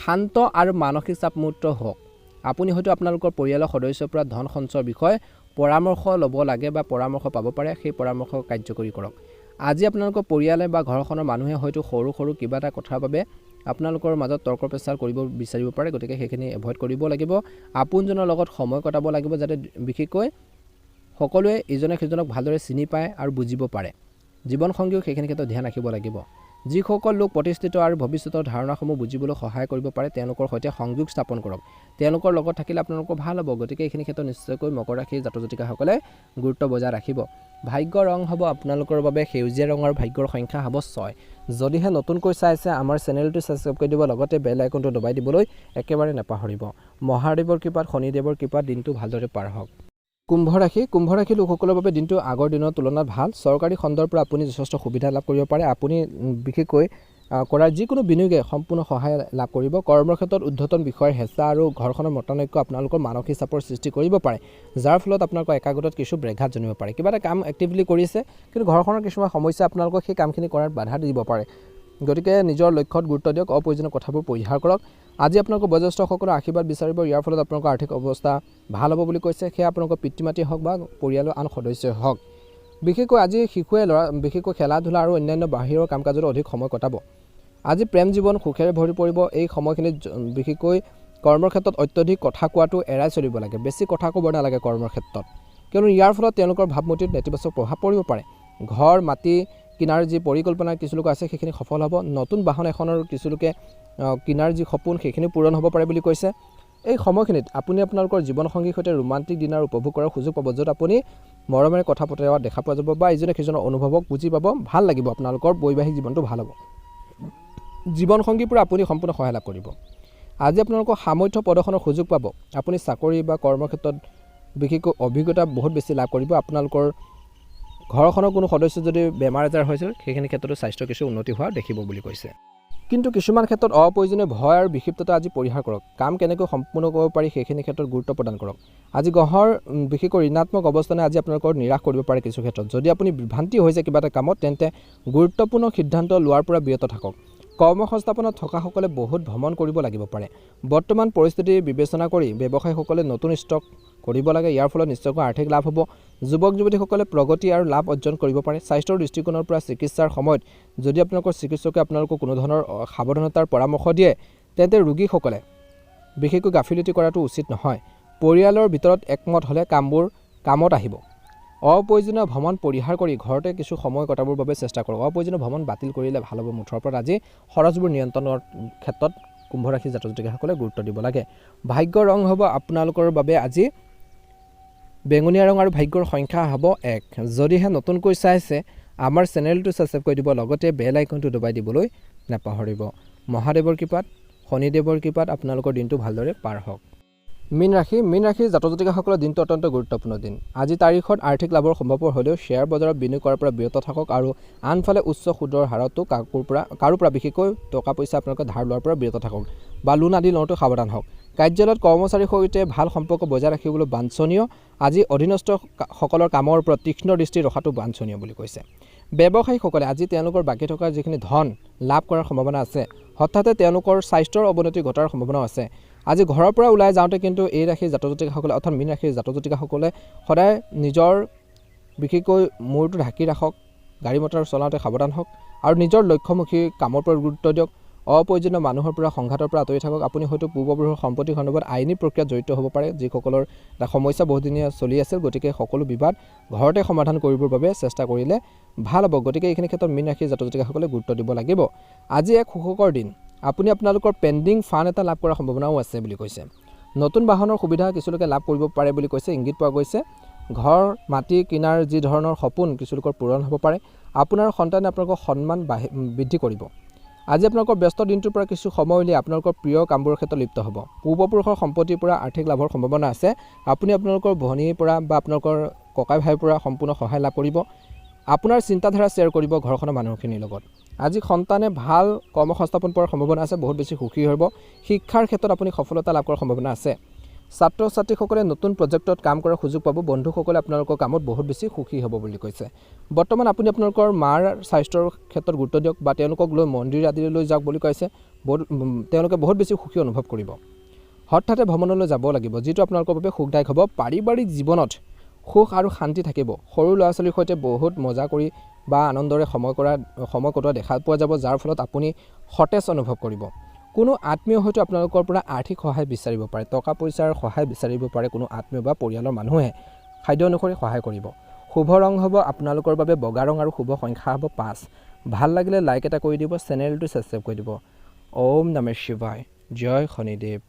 শান্ত আৰু মানসিক চাপমুক্ত হওক আপুনি হয়তো আপোনালোকৰ পৰিয়ালৰ সদস্যৰ পৰা ধন সঞ্চয়ৰ বিষয়ে পৰামৰ্শ ল'ব লাগে বা পৰামৰ্শ পাব পাৰে সেই পৰামৰ্শ কাৰ্যকৰী কৰক আজি আপোনালোকৰ পৰিয়ালে বা ঘৰখনৰ মানুহে হয়তো সৰু সৰু কিবা এটা কথাৰ বাবে আপোনালোকৰ মাজত তৰ্ক পেচাৰ কৰিব বিচাৰিব পাৰে গতিকে সেইখিনি এভয়েড কৰিব লাগিব আপোনজনৰ লগত সময় কটাব লাগিব যাতে বিশেষকৈ সকলোৱে ইজনে সিজনক ভালদৰে চিনি পায় আৰু বুজিব পাৰে জীৱনসংগীও সেইখিনি ক্ষেত্ৰত ধ্যান ৰাখিব লাগিব যিসকল লোক প্ৰতিষ্ঠিত আৰু ভৱিষ্যতৰ ধাৰণাসমূহ বুজিবলৈ সহায় কৰিব পাৰে তেওঁলোকৰ সৈতে সংযোগ স্থাপন কৰক তেওঁলোকৰ লগত থাকিলে আপোনালোকৰ ভাল হ'ব গতিকে এইখিনি ক্ষেত্ৰত নিশ্চয়কৈ মকৰ ৰাশি জাতক জাতিকাসকলে গুৰুত্ব বজাই ৰাখিব ভাগ্যৰ ৰং হ'ব আপোনালোকৰ বাবে সেউজীয়া ৰং আৰু ভাগ্যৰ সংখ্যা হ'ব 6 যদিহে নতুনকৈ চাইছে আমাৰ চেনেলটো ছাবস্ক্ৰাইব কৰি দিব লগতে বেল আইকনটো দবাই দিবলৈ একেবাৰে নাপাহৰিব মহাদেৱৰ কৃপাত শনিদেৱৰ কৃপাত দিনটো ভালদৰে পাৰ হওক কুম্ভ ৰাশি লোকসকলৰ বাবে দিনটো আগৰ দিনৰ তুলনাত ভাল চৰকাৰী খণ্ডৰ পৰা আপুনি যথেষ্ট সুবিধা লাভ কৰিব পাৰে আপুনি বিশেষকৈ কৰাৰ যিকোনো বিনিয়োগে সম্পূৰ্ণ সহায় লাভ কৰিব কৰ্মৰ ক্ষেত্ৰত উদ্ধতন বিষয়ৰ হেঁচা আৰু ঘৰখনৰ মতানৈক্য আপোনালোকৰ মানসিক চাপৰ সৃষ্টি কৰিব পাৰে যাৰ ফলত আপোনালোকৰ একাগ্ৰতাত কিছু ব্যাঘাত জন্মিব পাৰে কিবা এটা কাম এক্টিভলি কৰিছে কিন্তু ঘৰখনৰ কিছুমান সমস্যা আপোনালোকক সেই কামখিনি কৰাত বাধা দিব পাৰে গতিকে নিজৰ লক্ষ্যত গুৰুত্ব দিয়ক অপ্ৰয়োজনীয় কথাবোৰ পৰিহাৰ কৰক আজি আপোনালোকৰ বয়োজ্যেষ্ঠসকলৰ আশীৰ্বাদ বিচাৰিব ইয়াৰ ফলত আপোনালোকৰ আৰ্থিক অৱস্থা ভাল হ'ব বুলি কৈছে সেয়া আপোনালোকৰ পিতৃ মাতৃ হওক বা পৰিয়ালৰ আন সদস্যই হওক বিশেষকৈ আজি শিশুৱে বিশেষকৈ খেলা ধূলা আৰু অন্যান্য বাহিৰৰ কাম কাজত অধিক সময় কটাব আজি প্ৰেম জীৱন সুখেৰে ভৰি পৰিব এই সময়খিনিত বিশেষকৈ কৰ্মৰ ক্ষেত্ৰত অত্যধিক কথা কোৱাটো এৰাই চলিব লাগে বেছি কথা ক'ব নালাগে কৰ্মৰ ক্ষেত্ৰত কিয়নো ইয়াৰ ফলত তেওঁলোকৰ ভাৱমূৰ্তিত নেতিবাচক প্ৰভাৱ পৰিব পাৰে ঘৰ মাটি কিনাৰ যি পৰিকল্পনা কিছু লোক আছে সেইখিনি সফল হ'ব নতুন বাহন এখনৰ কিছু লোকে কিনাৰ যি সপোন সেইখিনি পূৰণ হ'ব পাৰে বুলি কৈছে এই সময়খিনিত আপুনি আপোনালোকৰ জীৱনসংগীৰ সৈতে ৰোমান্টিক দিনাৰ উপভোগ কৰাৰ সুযোগ পাব য'ত আপুনি মৰমেৰে কথা পতৰা দেখা পোৱা যাব বা ইজনে সিজনৰ অনুভৱক বুজি পাব ভাল লাগিব আপোনালোকৰ বৈবাহিক জীৱনটো ভাল হ'ব জীৱনসংগীৰ পৰা আপুনি সম্পূৰ্ণ সহায় লাভ কৰিব আজি আপোনালোকৰ সামৰ্থ্য প্ৰদৰ্শনৰ সুযোগ পাব আপুনি চাকৰি বা কৰ্মৰ ক্ষেত্ৰত বিশেষকৈ অভিজ্ঞতা বহুত বেছি লাভ কৰিব আপোনালোকৰ ঘৰখনৰ কোনো সদস্য যদি বেমাৰ আজাৰ হৈছিল সেইখিনি ক্ষেত্ৰতো স্বাস্থ্য কিছু উন্নতি হোৱা দেখিব বুলি কৈছে কিন্তু কিছুমান ক্ষেত্ৰত অপ্ৰয়োজনীয় ভয় আৰু বিক্ষিপ্ততা আজি পৰিহাৰ কৰক কাম কেনেকৈ সম্পূৰ্ণ কৰিব পাৰি সেইখিনি ক্ষেত্ৰত গুৰুত্ব প্ৰদান কৰক আজি গ্ৰহৰ বিশেষকৈ ঋণাত্মক অৱস্থানে আজি আপোনালোকৰ নিৰাশ কৰিব পাৰে কিছু ক্ষেত্ৰত যদি আপুনি বিভ্ৰান্তি হৈছে কিবা এটা কামত তেন্তে গুৰুত্বপূৰ্ণ সিদ্ধান্ত লোৱাৰ পৰা বিৰত থাকক কৰ্মসংস্থাপনত থকাসকলে বহুত ভ্ৰমণ কৰিব লাগিব পাৰে। বৰ্তমান পৰিস্থিতি বিবেচনা কৰি ব্যৱসায়ীসকলে নতুন ষ্টক কৰিব লাগে। ইয়াৰ ফলত নিশ্চয়কৈ আৰ্থিক লাভ হ'ব। যুৱক যুৱতীসকলে প্ৰগতি আৰু লাভ অৰ্জন কৰিব পাৰে। স্বাস্থ্যৰ দৃষ্টিকোণৰ পৰা চিকিৎসাৰ সময়ত যদি আপোনালোকৰ চিকিৎসকে আপোনালোকক কোনো ধৰণৰ সাৱধানতাৰ পৰামৰ্শ দিয়ে তেন্তে ৰোগীসকলে বিশেষকৈ গাফিলতি কৰাটো উচিত নহয়। পৰিয়ালৰ ভিতৰত একমত হ'লে কামবোৰ কামত আহিব। অপ্ৰয়োজনীয় ভ্ৰমণ পৰিহাৰ কৰি ঘৰতে কিছু সময় কটাবৰ বাবে চেষ্টা কৰক। অপ্ৰয়োজনীয় ভ্ৰমণ বাতিল কৰিলে ভাল হ'ব। মুঠৰ ওপৰত আজি খৰচবোৰ নিয়ন্ত্ৰণৰ ক্ষেত্ৰত কুম্ভ ৰাশিৰ জাতক জাতিকাসকলে গুৰুত্ব দিব লাগে। ভাগ্যৰ ৰং হ'ব আপোনালোকৰ বাবে আজি বেঙুনীয়া ৰং আৰু ভাগ্যৰ সংখ্যা হ'ব 1। যদিহে নতুনকৈ চাইছে আমাৰ চেনেলটো ছাবস্ক্ৰাইব কৰি দিব, লগতে বেল আইকনটো দবাই দিবলৈ নাপাহৰিব। মহাদেৱৰ কৃপাত শনিদেৱৰ কৃপাত আপোনালোকৰ দিনটো ভালদৰে পাৰ হওক। মীন ৰাশিৰ জাতক জাতিকাসকলৰ দিনটো অত্যন্ত গুৰুত্বপূৰ্ণ দিন। আজি তাৰিখত আৰ্থিক লাভৰ সম্ভৱপৰ হ'লেও শ্বেয়াৰ বজাৰত বিনিয়োগ কৰাৰ পৰা বিৰত থাকক আৰু আনফালে উচ্চ সুদৰ হাৰতো কাৰো পৰা বিশেষকৈ টকা পইচা আপোনালোকে ধাৰ লোৱাৰ পৰা বিৰত থাকক বা লোন আদি লওঁতে সাৱধান হওক। কাৰ্যালয়ত কৰ্মচাৰীৰ সৈতে ভাল সম্পৰ্ক বজাই ৰাখিবলৈ বাঞ্ছনীয়। আজি অধীনস্থসকলৰ কামৰ ওপৰত তীক্ষ্ণ দৃষ্টি ৰখাটো বাঞ্ছনীয় বুলি কৈছে। ব্যৱসায়ীসকলে আজি তেওঁলোকৰ বাকী থকা যিখিনি ধন লাভ কৰাৰ সম্ভাৱনা আছে, হঠাতে তেওঁলোকৰ স্বাস্থ্যৰ অৱনতি ঘটাৰ সম্ভাৱনাও আছে। আজি ঘৰৰ পৰা ওলাই যাওঁতে কিন্তু এই ৰাশিৰ জাতক জাতিকাসকলে অৰ্থাৎ মীন ৰাশিৰ জাতক জাতিকাসকলে সদায় নিজৰ বিশেষকৈ মূৰটো ঢাকি ৰাখক, গাড়ী মটৰ চলাওঁতে সাৱধান হওক আৰু নিজৰ লক্ষ্যমুখী কামৰ ওপৰত গুৰুত্ব দিয়ক। অপ্ৰয়োজনীয় মানুহৰ পৰা সংঘাতৰ পৰা আঁতৰি থাকক। আপুনি হয়তো পূৰ্বপুৰুষৰ সম্পত্তি সন্দৰ্ভত আইনী প্ৰক্ৰিয়াত জড়িত হ'ব পাৰে, যিসকলৰ এটা সমস্যা বহুদিনীয়া চলি আছিল। গতিকে সকলো বিবাদ ঘৰতে সমাধান কৰিবৰ বাবে চেষ্টা কৰিলে ভাল হ'ব। গতিকে এইখিনি ক্ষেত্ৰত মীন ৰাশিৰ জাতক জাতিকাসকলে গুৰুত্ব দিব লাগিব। আজি এক সুখকৰ দিন। আপুনি আপোনালোকৰ পেণ্ডিং ফাণ্ড এটা লাভ কৰাৰ সম্ভাৱনাও আছে বুলি কৈছে। নতুন বাহনৰ সুবিধা কিছুলোকে লাভ কৰিব পাৰে বুলি কৈছে, ইংগিত পোৱা গৈছে। ঘৰ মাটি কিনাৰ যি ধৰণৰ সপোন কিছুলোকৰ পূৰণ হ'ব পাৰে। আপোনাৰ সন্তানে আপোনালোকৰ সন্মান বৃদ্ধি কৰিব। আজি আপোনালোকৰ ব্যস্ত দিনটোৰ পৰা কিছু সময় উলিয়াই আপোনালোকৰ প্ৰিয় কামবোৰৰ ক্ষেত্ৰত লিপ্ত হ'ব। পূৰ্বপুৰুষৰ সম্পত্তিৰ পৰা আৰ্থিক লাভৰ সম্ভাৱনা আছে। আপুনি আপোনালোকৰ ভনীৰ পৰা বা আপোনালোকৰ ককাই ভাইৰ পৰা সম্পূৰ্ণ সহায় লাভ কৰিব। আপোনাৰ চিন্তাধাৰা শ্বেয়াৰ কৰিব ঘৰখনৰ মানুহখিনিৰ লগত। আজি সন্তানে ভাল কৰ্মসংস্থাপন পোৱাৰ সম্ভাৱনা আছে, বহুত বেছি সুখী হ'ব। শিক্ষাৰ ক্ষেত্ৰত আপুনি সফলতা লাভ কৰাৰ সম্ভাৱনা আছে। ছাত্ৰ ছাত্ৰীসকলে নতুন প্ৰজেক্টত কাম কৰাৰ সুযোগ পাব। বন্ধুসকলে আপোনালোকৰ কামত বহুত বেছি সুখী হ'ব বুলি কৈছে। বৰ্তমান আপুনি আপোনালোকৰ মাৰ স্বাস্থ্যৰ ক্ষেত্ৰত গুৰুত্ব দিয়ক বা তেওঁলোকক লৈ মন্দিৰ আদিলৈ যাওক বুলি কৈছে। তেওঁলোকে বহুত বেছি সুখী অনুভৱ কৰিব। হঠাতে ভ্ৰমণলৈ যাব লাগিব, যিটো আপোনালোকৰ বাবে সুখদায়ক হ'ব। পাৰিবাৰিক জীৱনত সুখ আৰু শান্তি থাকিব। সৰু ল'ৰা ছোৱালীৰ সৈতে বহুত মজা কৰি বা আনন্দৰে সময় কটোৱা দেখা পোৱা যাব, যাৰ ফলত আপুনি সতেজ অনুভৱ কৰিব। কোনো আত্মীয় হয়তো আপোনালোকৰ পৰা আৰ্থিক সহায় বিচাৰিব পাৰে, টকা পইচাৰ সহায় বিচাৰিব পাৰে। কোনো আত্মীয় বা পৰিয়ালৰ মানুহে খাদ্য অনুসৰি সহায় কৰিব। শুভ ৰং হ'ব আপোনালোকৰ বাবে বগা ৰং আৰু শুভ সংখ্যা হ'ব 5। ভাল লাগিলে লাইক এটা কৰি দিব, চেনেলটো ছাবস্ক্ৰাইব কৰি দিব। ওম নমঃ শিৱায়। জয় শনিদেৱ।